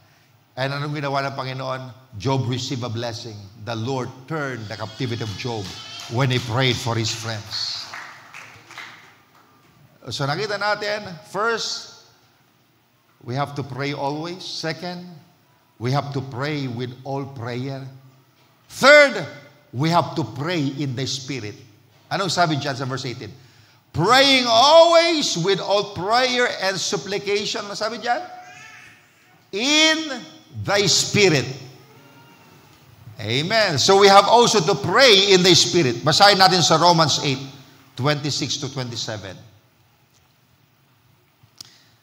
And anong ginawa ng Panginoon? Job received a blessing. The Lord turned the captivity of Job when he prayed for his friends. So nakita natin, first, we have to pray always. Second, we have to pray with all prayer. Third, we have to pray in the Spirit. Anong sabi dyan sa verse 18? Praying always with all prayer and supplication. Ano sabi dyan? In the Spirit. Amen. So we have also to pray in the Spirit. Basahin natin sa Romans 8:26 to 27.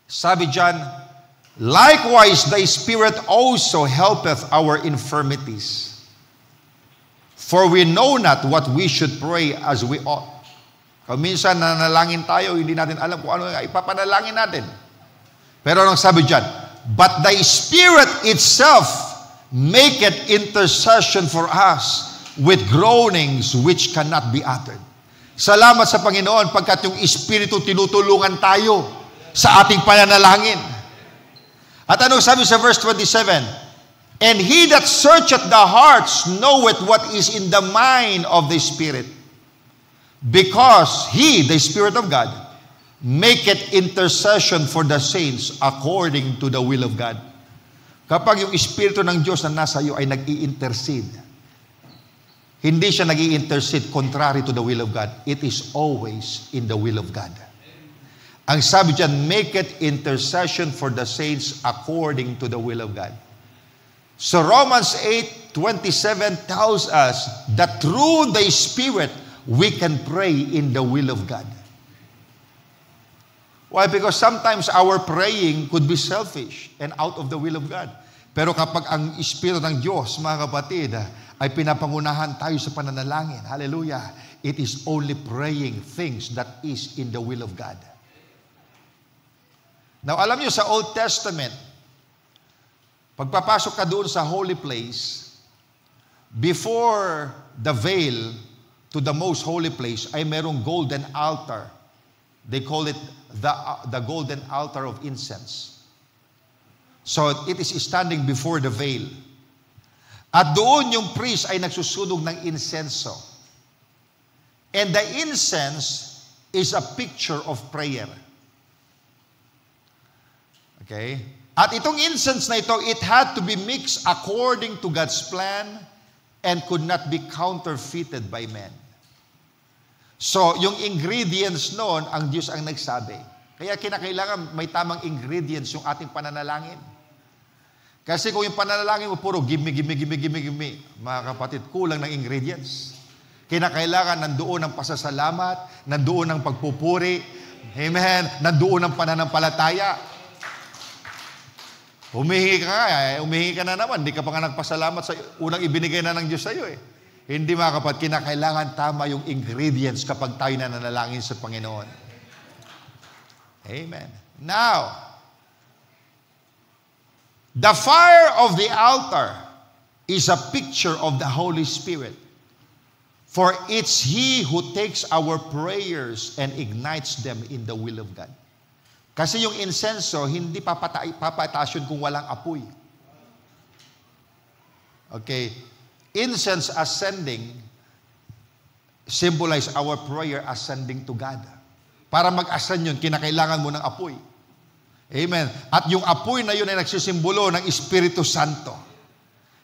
Sabi dyan, likewise the Spirit also helpeth our infirmities. For we know not what we should pray as we ought. Kung minsan nanalangin tayo, hindi natin alam kung ano ipapanalangin natin. Pero anong sabi dyan? But the Spirit itself maketh intercession for us with groanings which cannot be uttered. Salamat sa Panginoon pagkat yung Espiritu tinutulungan tayo sa ating pananalangin. At anong sabi sa verse 27? And he that searcheth the hearts knoweth what is in the mind of the Spirit, because he, the Spirit of God, maketh intercession for the saints according to the will of God. Kapag yung Espiritu ng Diyos na nasa iyo ay nag-i-intercede, hindi siya nag-i-intercede contrary to the will of God. It is always in the will of God. Ang sabi dyan, maketh intercession for the saints according to the will of God. So Romans 8:27 tells us that through the Spirit, we can pray in the will of God. Why? Because sometimes our praying could be selfish and out of the will of God. Pero kapag ang Espiritu ng Diyos, mga kapatid, ay pinapangunahan tayo sa pananalangin, hallelujah, it is only praying things that is in the will of God. Now, alam niyo sa Old Testament, pagpapasok ka doon sa holy place, before the veil to the most holy place, ay merong golden altar. They call it the golden altar of incense. So it is standing before the veil. At doon yung priest ay nagsusunog ng insenso. And the incense is a picture of prayer. Okay? At itong incense na ito, it had to be mixed according to God's plan and could not be counterfeited by men. So, yung ingredients noon, ang Diyos ang nagsabi. Kaya kinakailangan may tamang ingredients yung ating pananalangin. Kasi kung yung pananalangin mo puro give me, mga kapatid, kulang ng ingredients. Kinakailangan nandoon ang pasasalamat, nandoon ang pagpupuri, amen, nandoon ang pananampalataya. Humihingi ka na naman, hindi ka pa nga nagpasalamat sa unang ibinigay na ng Diyos sa iyo eh. Hindi mga kapatid, kinakailangan tama yung ingredients kapag tayo nananalangin sa Panginoon. Amen. Now, the fire of the altar is a picture of the Holy Spirit. For it's He who takes our prayers and ignites them in the will of God. Kasi yung insenso, hindi papataas yun kung walang apoy. Okay. Incense ascending symbolize our prayer ascending to God. Para mag-ascend yun, kinakailangan mo ng apoy. Amen. At yung apoy na yun ay nagsisimbolo ng Espiritu Santo.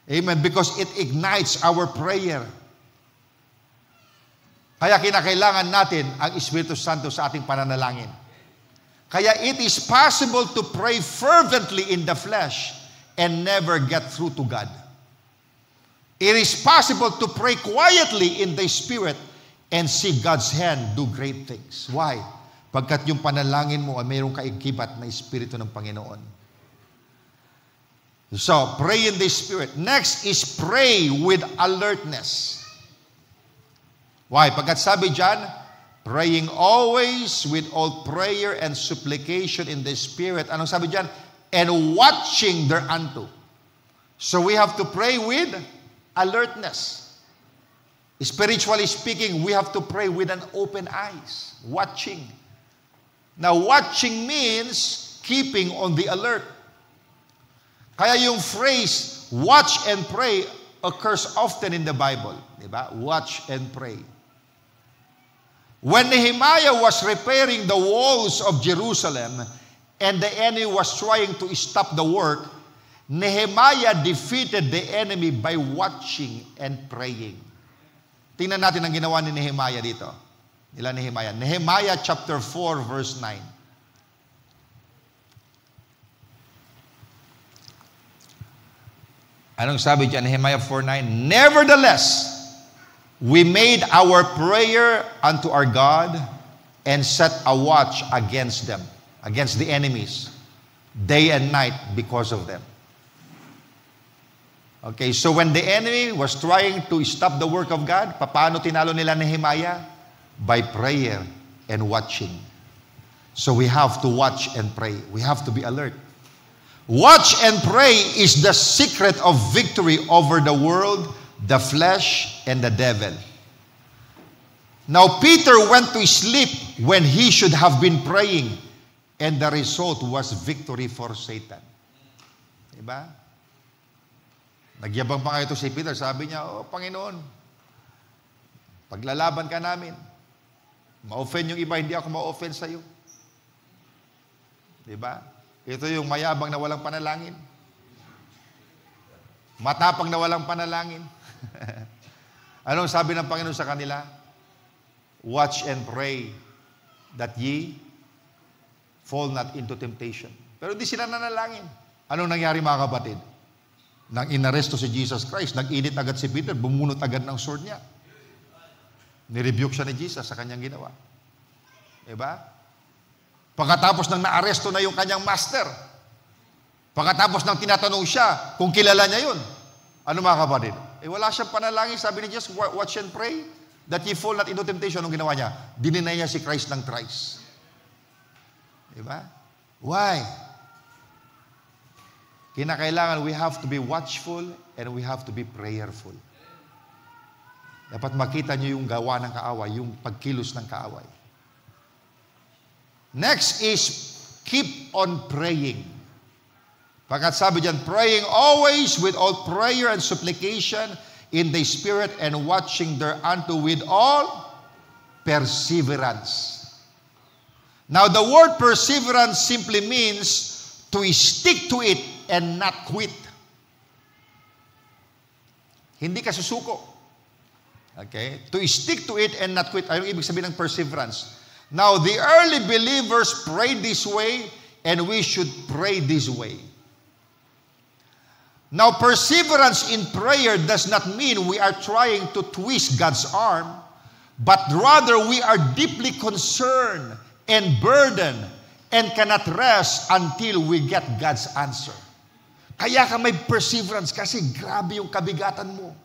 Amen. Because it ignites our prayer. Kaya kinakailangan natin ang Espiritu Santo sa ating pananalangin. Kaya it is possible to pray fervently in the flesh and never get through to God. It is possible to pray quietly in the Spirit and see God's hand do great things. Why? Pagkat yung panalangin mo ay mayroong kaikibat na Espiritu ng Panginoon. So, pray in the Spirit. Next is pray with alertness. Why? Pagkat sabi dyan, praying always with all prayer and supplication in the Spirit. Anong sabi dyan? And watching thereunto. So we have to pray with alertness. Spiritually speaking, we have to pray with an open eyes, watching. Now, watching means keeping on the alert. Kaya yung phrase, watch and pray, occurs often in the Bible. Diba? Watch and pray. When Nehemiah was repairing the walls of Jerusalem and the enemy was trying to stop the work, Nehemiah defeated the enemy by watching and praying. Tingnan natin ang ginawa ni Nehemiah dito. Nila Nehemiah. Nehemiah chapter 4 verse 9. Anong sabi dyan? Nehemiah 4:9. Nevertheless, we made our prayer unto our God and set a watch against them, against the enemies, day and night because of them. Okay, so when the enemy was trying to stop the work of God, paano tinalo nila Nehemiah? By prayer and watching. So we have to watch and pray. We have to be alert. Watch and pray is the secret of victory over the world, the flesh, and the devil. Now Peter went to sleep when he should have been praying, and the result was victory for Satan. Diba? Nagyabang pa nga ito si Peter. Sabi niya, oh Panginoon, paglalaban ka namin, ma-offend yung iba, hindi ako ma-offend sa iyo. Diba? Ito yung mayabang na walang panalangin. Matapang na walang panalangin. Anong sabi ng Panginoon sa kanila? Watch and pray that ye fall not into temptation. Pero hindi sila nanalangin. Anong nangyari mga kapatid? Nang inaresto si Jesus Christ, nag-init agad si Peter, bumunot agad ng sword niya. Nirebuke siya ni Jesus sa kanyang ginawa. Diba? Pagkatapos nang naaresto na yung kanyang master, pagkatapos nang tinatanong siya kung kilala niya yun, ano mga kapatid? Wala siyang panalangin, sabi ni Jesus, watch and pray, that ye fall not into temptation. Anong ginawa niya? Dininay niya si Christ ng thrice. Diba? Why? Kinakailangan we have to be watchful and we have to be prayerful. Dapat makita niyo yung gawa ng kaaway, yung pagkilos ng kaaway. Next is keep on praying. Pagkat sabi diyan, praying always with all prayer and supplication in the Spirit and watching thereunto with all perseverance. Now the word perseverance simply means to stick to it and not quit. Hindi ka susuko. Okay? To stick to it and not quit. Ayun ibig sabihin ng perseverance. Now, the early believers prayed this way, and we should pray this way. Now, perseverance in prayer does not mean we are trying to twist God's arm, but rather we are deeply concerned and burdened and cannot rest until we get God's answer. Kaya ka may perseverance kasi grabe yung kabigatan mo.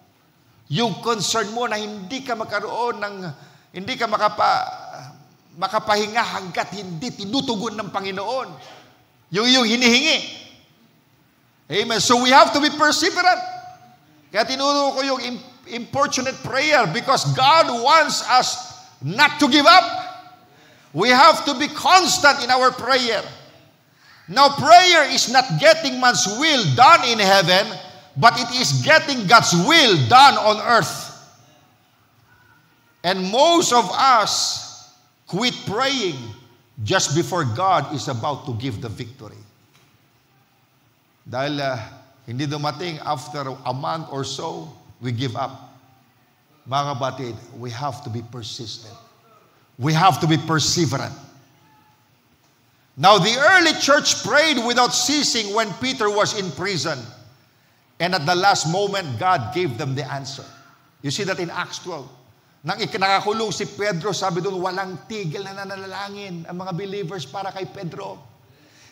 Yung concern mo na hindi ka magkaroon ng, hindi ka makapahinga hanggat hindi tinutugon ng Panginoon yung hinihingi. Amen. So we have to be perseverant. Kaya tinuro ko yung importunate prayer because God wants us not to give up. We have to be constant in our prayer. Now, prayer is not getting man's will done in heaven, but it is getting God's will done on earth. And most of us quit praying just before God is about to give the victory. Dahil hindi dumating after a month or so, we give up. Mga kapatid, we have to be persistent. We have to be perseverant. Now, the early church prayed without ceasing when Peter was in prison. And at the last moment, God gave them the answer. You see that in Acts 12. Nang ikinakakulong si Pedro, sabi doon, walang tigil na nananalangin ang mga believers para kay Pedro.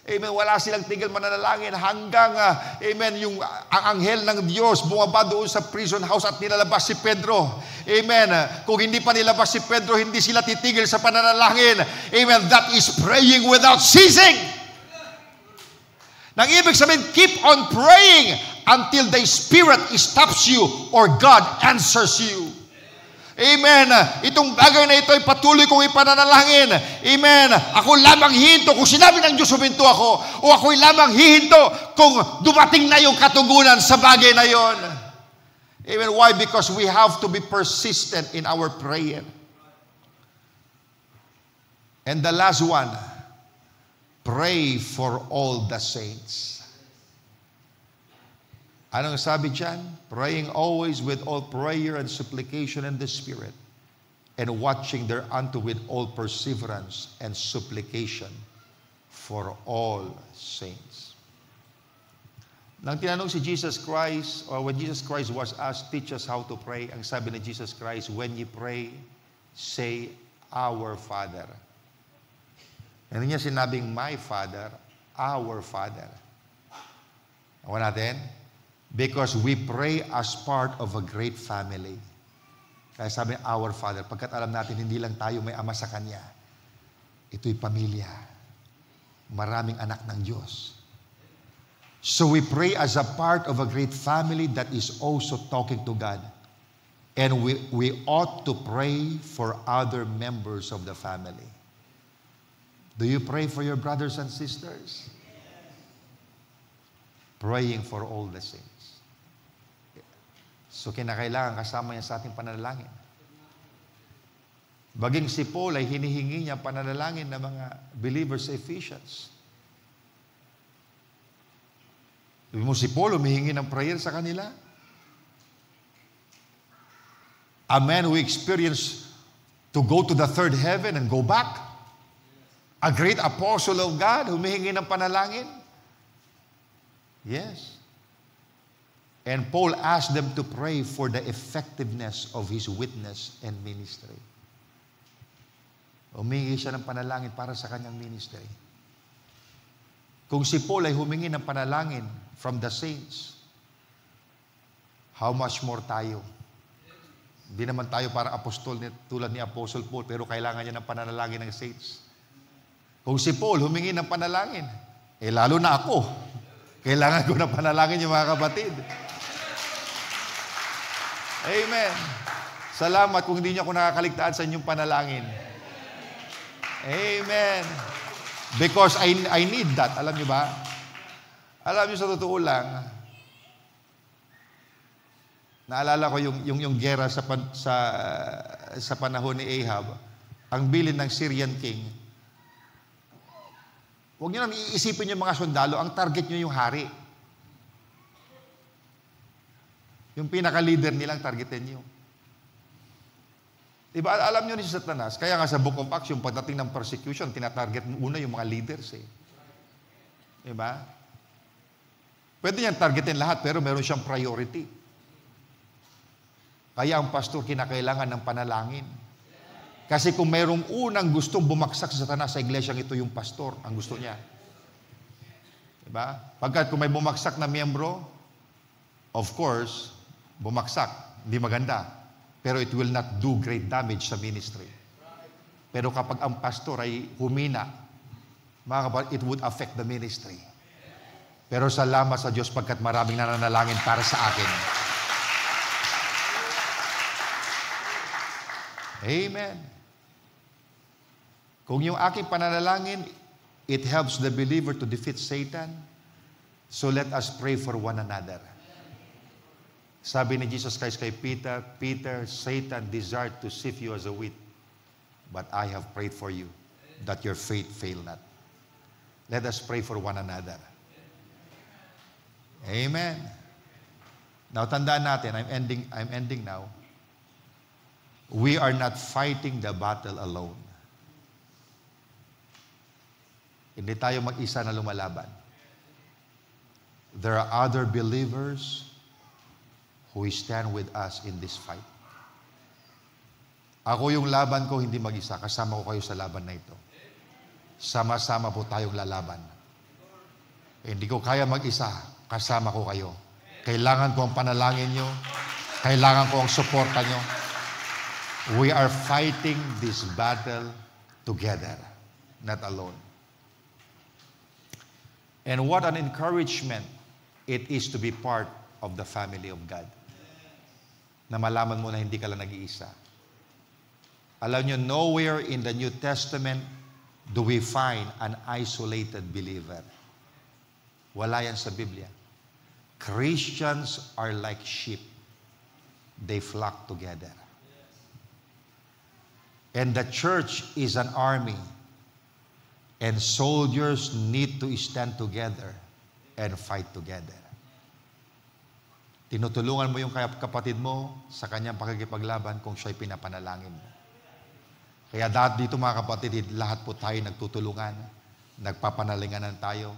Amen. Wala silang tigil mananalangin hanggang, amen, ang anghel ng Diyos bumaba doon sa prison house at nilalabas si Pedro. Amen. Kung hindi pa nilabas si Pedro, hindi sila titigil sa pananalangin. Amen. That is praying without ceasing. Nang ibig sabihin, keep on praying until the Spirit stops you or God answers you. Amen. Itong bagay na ito ay patuloy kong ipananalangin. Amen. Ako lamang hihinto kung sinabi ng Diyos huminto ako, o ako'y lamang hihinto kung dumating na yung katugunan sa bagay na yon. Amen. Why? Because we have to be persistent in our prayer. And the last one, pray for all the saints. Anong sabi dyan? Praying always with all prayer and supplication in the Spirit, and watching thereunto with all perseverance and supplication for all saints. Nang tinanong si Jesus Christ, or when Jesus Christ was asked, teach us how to pray, ang sabi ni Jesus Christ, when you pray, say, Our Father. Hindi niya sinabing, my Father, our Father. Ako natin? Because we pray as part of a great family. Kaya sabi, our Father. Pagkat alam natin, hindi lang tayo may ama sa Kanya. Ito'y pamilya. Maraming anak ng Diyos. So we pray as a part of a great family that is also talking to God. And we ought to pray for other members of the family. Do you pray for your brothers and sisters? Praying for all the saints. So kinakailangan kasama niya sa ating pananalangin. Baging si Paul ay hinihingi niya pananalangin ng mga believers sa Ephesians. Sabi mo si Paul humihingi ng prayer sa kanila. A man who experienced to go to the third heaven and go back. A great apostle of God humihingi ng panalangin. Yes. And Paul asked them to pray for the effectiveness of his witness and ministry. Humingi siya ng panalangin para sa kanyang ministry. Kung si Paul ay humingi ng panalangin from the saints, how much more tayo? Hindi naman tayo para apostol tulad ni Apostle Paul, pero kailangan niya ng panalangin ng saints. Kung si Paul humingi ng panalangin, lalo na ako. Kailangan ko ng panalangin yung mga kapatid. Amen. Salamat kung hindi niyo ako nakakaligtaan sa inyong panalangin. Amen. Because I need that. Alam niyo ba? Alam niyo sa totoo lang, naalala ko yung gera sa panahon ni Ahab, ang bilin ng Syrian king. Huwag niyo nang iisipin yung mga sundalo, ang target niyo yung hari. Yung pinaka-leader nilang targetin niyo. Diba, alam nyo ni Satanas, kaya nga sa Book of Acts, yung pagdating ng persecution, tinatarget mo una yung mga leaders eh. Diba? Pwede niyan targetin lahat, pero meron siyang priority. Kaya ang pastor kinakailangan ng panalangin. Kasi kung mayroong unang gustong bumaksak sa Satanas sa iglesyang ito, yung pastor, ang gusto niya. Diba? Pagkat kung may bumaksak na miyembro, of course, bumaksak, hindi maganda. Pero it will not do great damage sa ministry. Pero kapag ang pastor ay humina, mga kapatid, it would affect the ministry. Pero salamat sa Diyos pagkat maraming nananalangin para sa akin. Amen. Kung yung aking pananalangin, it helps the believer to defeat Satan, so let us pray for one another. Sabi ni Jesus Christ kay Peter, Peter, Satan desired to sift you as a wheat, but I have prayed for you, that your faith fail not. Let us pray for one another. Amen. Now, tandaan natin, I'm ending now. We are not fighting the battle alone. Hindi tayo mag-isa na lumalaban. There are other believers who stand with us in this fight. Ako yung laban ko, hindi mag-isa. Kasama ko kayo sa laban na ito. Sama-sama po tayong lalaban. Hindi ko kaya mag-isa. Kasama ko kayo. Kailangan ko ang panalangin nyo. Kailangan ko ang suporta nyo. We are fighting this battle together, not alone. And what an encouragement it is to be part of the family of God. Na malaman mo na hindi ka lang nag-iisa. Alam nyo, nowhere in the New Testament do we find an isolated believer. Wala yan sa Biblia. Christians are like sheep. They flock together. And the church is an army. And soldiers need to stand together and fight together. Tinutulungan mo yung kapatid mo sa kanyang pakikipaglaban kung siya'y pinapanalangin mo. Kaya dito mga kapatid, lahat po tayo nagtutulungan, nagpapanalinganan tayo.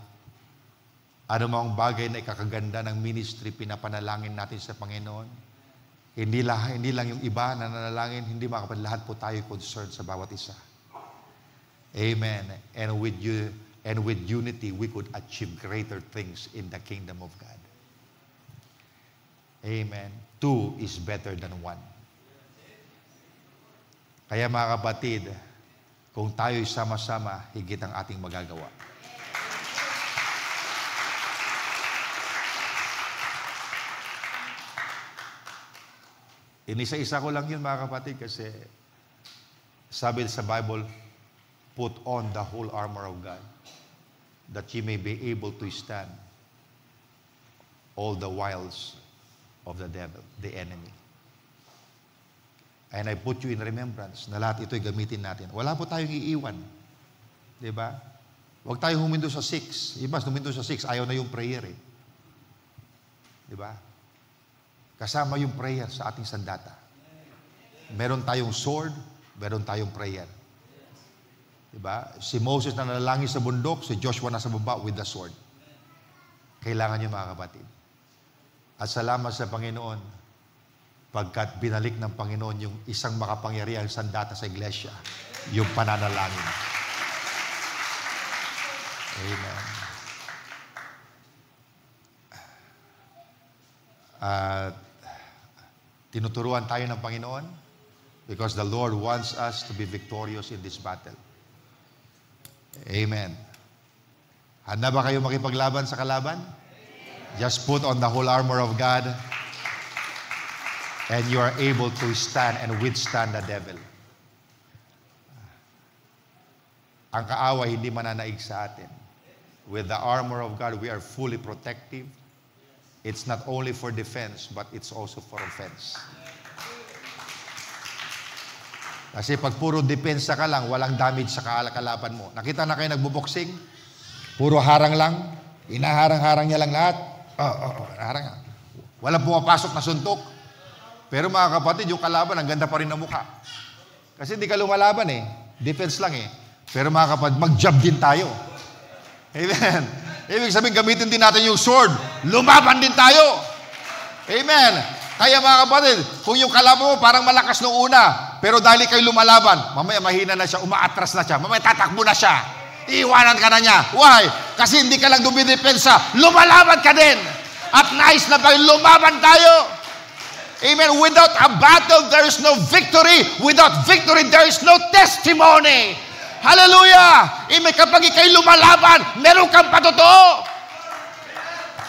Ano mang bagay na ikakaganda ng ministry, pinapanalangin natin sa Panginoon. Hindi lang yung iba na nanalangin, hindi mga kapatid, lahat po tayo concerned sa bawat isa. Amen. And with unity, we could achieve greater things in the kingdom of God. Amen. 2 is better than 1. Kaya mga kapatid, kung tayo'y sama-sama, higit ang ating magagawa. Inisa-isa ko lang yun mga kapatid kasi sabi sa Bible, put on the whole armor of God that ye may be able to stand all the wiles of the devil, the enemy. And I put you in remembrance na lahat ito'y gamitin natin. Wala po tayong iiwan. Diba? Huwag tayo humindo sa 6. Iba, humindo sa 6, ayaw na yung prayer eh. Diba? Kasama yung prayer sa ating sandata. Meron tayong sword, meron tayong prayer. Diba? Si Moses na nanalangin sa bundok, si Joshua nasa baba with the sword. Kailangan niyo mga kapatid. At salamat sa Panginoon, pagkat binalik ng Panginoon yung isang makapangyarihang sandata sa iglesia, yung pananalangin. Amen. At tinuturuan tayo ng Panginoon because the Lord wants us to be victorious in this battle. Amen. Handa ba kayo makipaglaban sa kalaban? Just put on the whole armor of God and you are able to stand and withstand the devil. Ang kaaway hindi mananaig sa atin. With the armor of God, we are fully protective. It's not only for defense, but it's also for offense. Kasi pag puro depensa ka lang, walang damage sa kalaban mo. Nakita na kayo nagbuboxing? Puro harang lang. Inaharang-harang niya lang lahat. Harang. Walang pumapasok na suntok. Pero mga kapatid, yung kalaban, ang ganda pa rin ng mukha. Kasi hindi ka lumalaban eh. Defense lang eh. Pero mga kapatid, mag-job din tayo. Amen. Ibig sabihin, gamitin din natin yung sword. Lumaban din tayo. Amen. Kaya mga kapatid, kung yung kalaban mo parang malakas nung una, pero dahil kayo lumalaban, mamaya mahina na siya, umaatras na siya, mamaya tatakbo na siya. Iiwanan ka na niya. Why? Kasi hindi ka lang dumidepensa, lumalaban ka din. At nais na tayo, lumaban tayo. Amen. Without a battle, there is no victory. Without victory, there is no testimony. Hallelujah! Amen. Kapag ikay lumalaban, meron kang patotoo.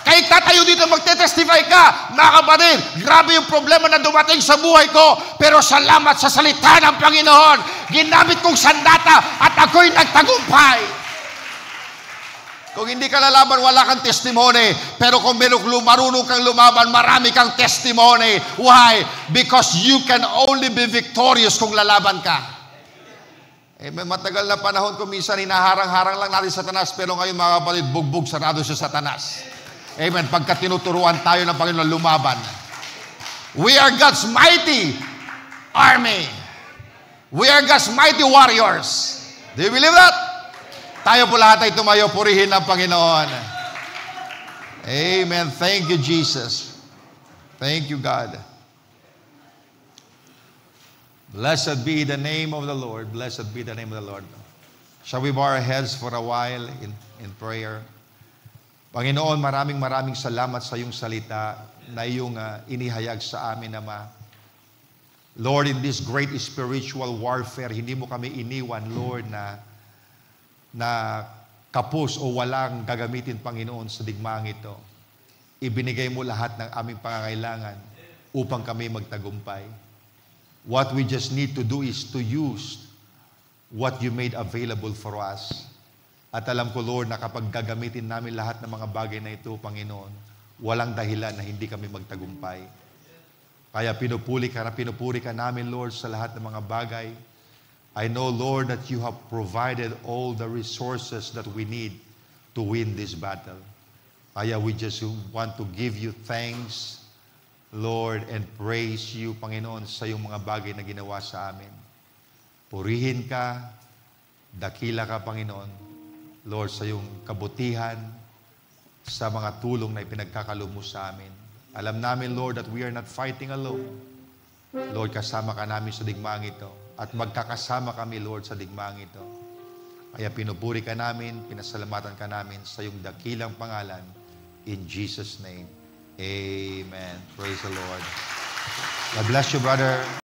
Kahit tatayo dito magte-testify ka, mga kapatid, grabe yung problema na dumating sa buhay ko, pero salamat sa salita ng Panginoon. Ginamit kong sandata at ako'y nagtagumpay. Kung hindi ka lalaban, wala kang testimony. Pero kung marunong kang lumaban, marami kang testimony. Why? Because you can only be victorious kung lalaban ka. May matagal na panahon ko minsan hinaharang-harang lang natin Satanas, pero ngayon mga kapatid, bugbog sarado siya Satanas. Amen. Pagka tinuturuan tayo ng Panginoon lumaban. We are God's mighty army. We are God's mighty warriors. Do you believe that? Tayo po lahat ay tumayo, purihin ng Panginoon. Amen. Thank you, Jesus. Thank you, God. Blessed be the name of the Lord. Blessed be the name of the Lord. Shall we bow our heads for a while in prayer? Panginoon, maraming salamat sa iyong salita na iyong inihayag sa amin, Ama. Lord, in this great spiritual warfare, hindi mo kami iniwan, Lord, na kapos o walang gagamitin, Panginoon, sa digmaang ito. Ibinigay mo lahat ng aming pangangailangan upang kami magtagumpay. What we just need to do is to use what you made available for us. At alam ko, Lord, na kapag gagamitin namin lahat ng mga bagay na ito, Panginoon, walang dahilan na hindi kami magtagumpay. Kaya pinupuri ka namin, Lord, sa lahat ng mga bagay. I know, Lord, that you have provided all the resources that we need to win this battle. Kaya we just want to give you thanks, Lord, and praise you, Panginoon, sa iyong mga bagay na ginawa sa amin. Purihin ka, dakila ka, Panginoon, Lord, sa iyong kabutihan, sa mga tulong na ipinagkakalob mo sa amin. Alam namin, Lord, that we are not fighting alone. Lord, kasama ka namin sa digmaang ito. At magkakasama kami, Lord, sa digmaang ito. Kaya pinupuri ka namin, pinasalamatan ka namin sa iyong dakilang pangalan. In Jesus' name, amen. Praise the Lord. God bless you, brother.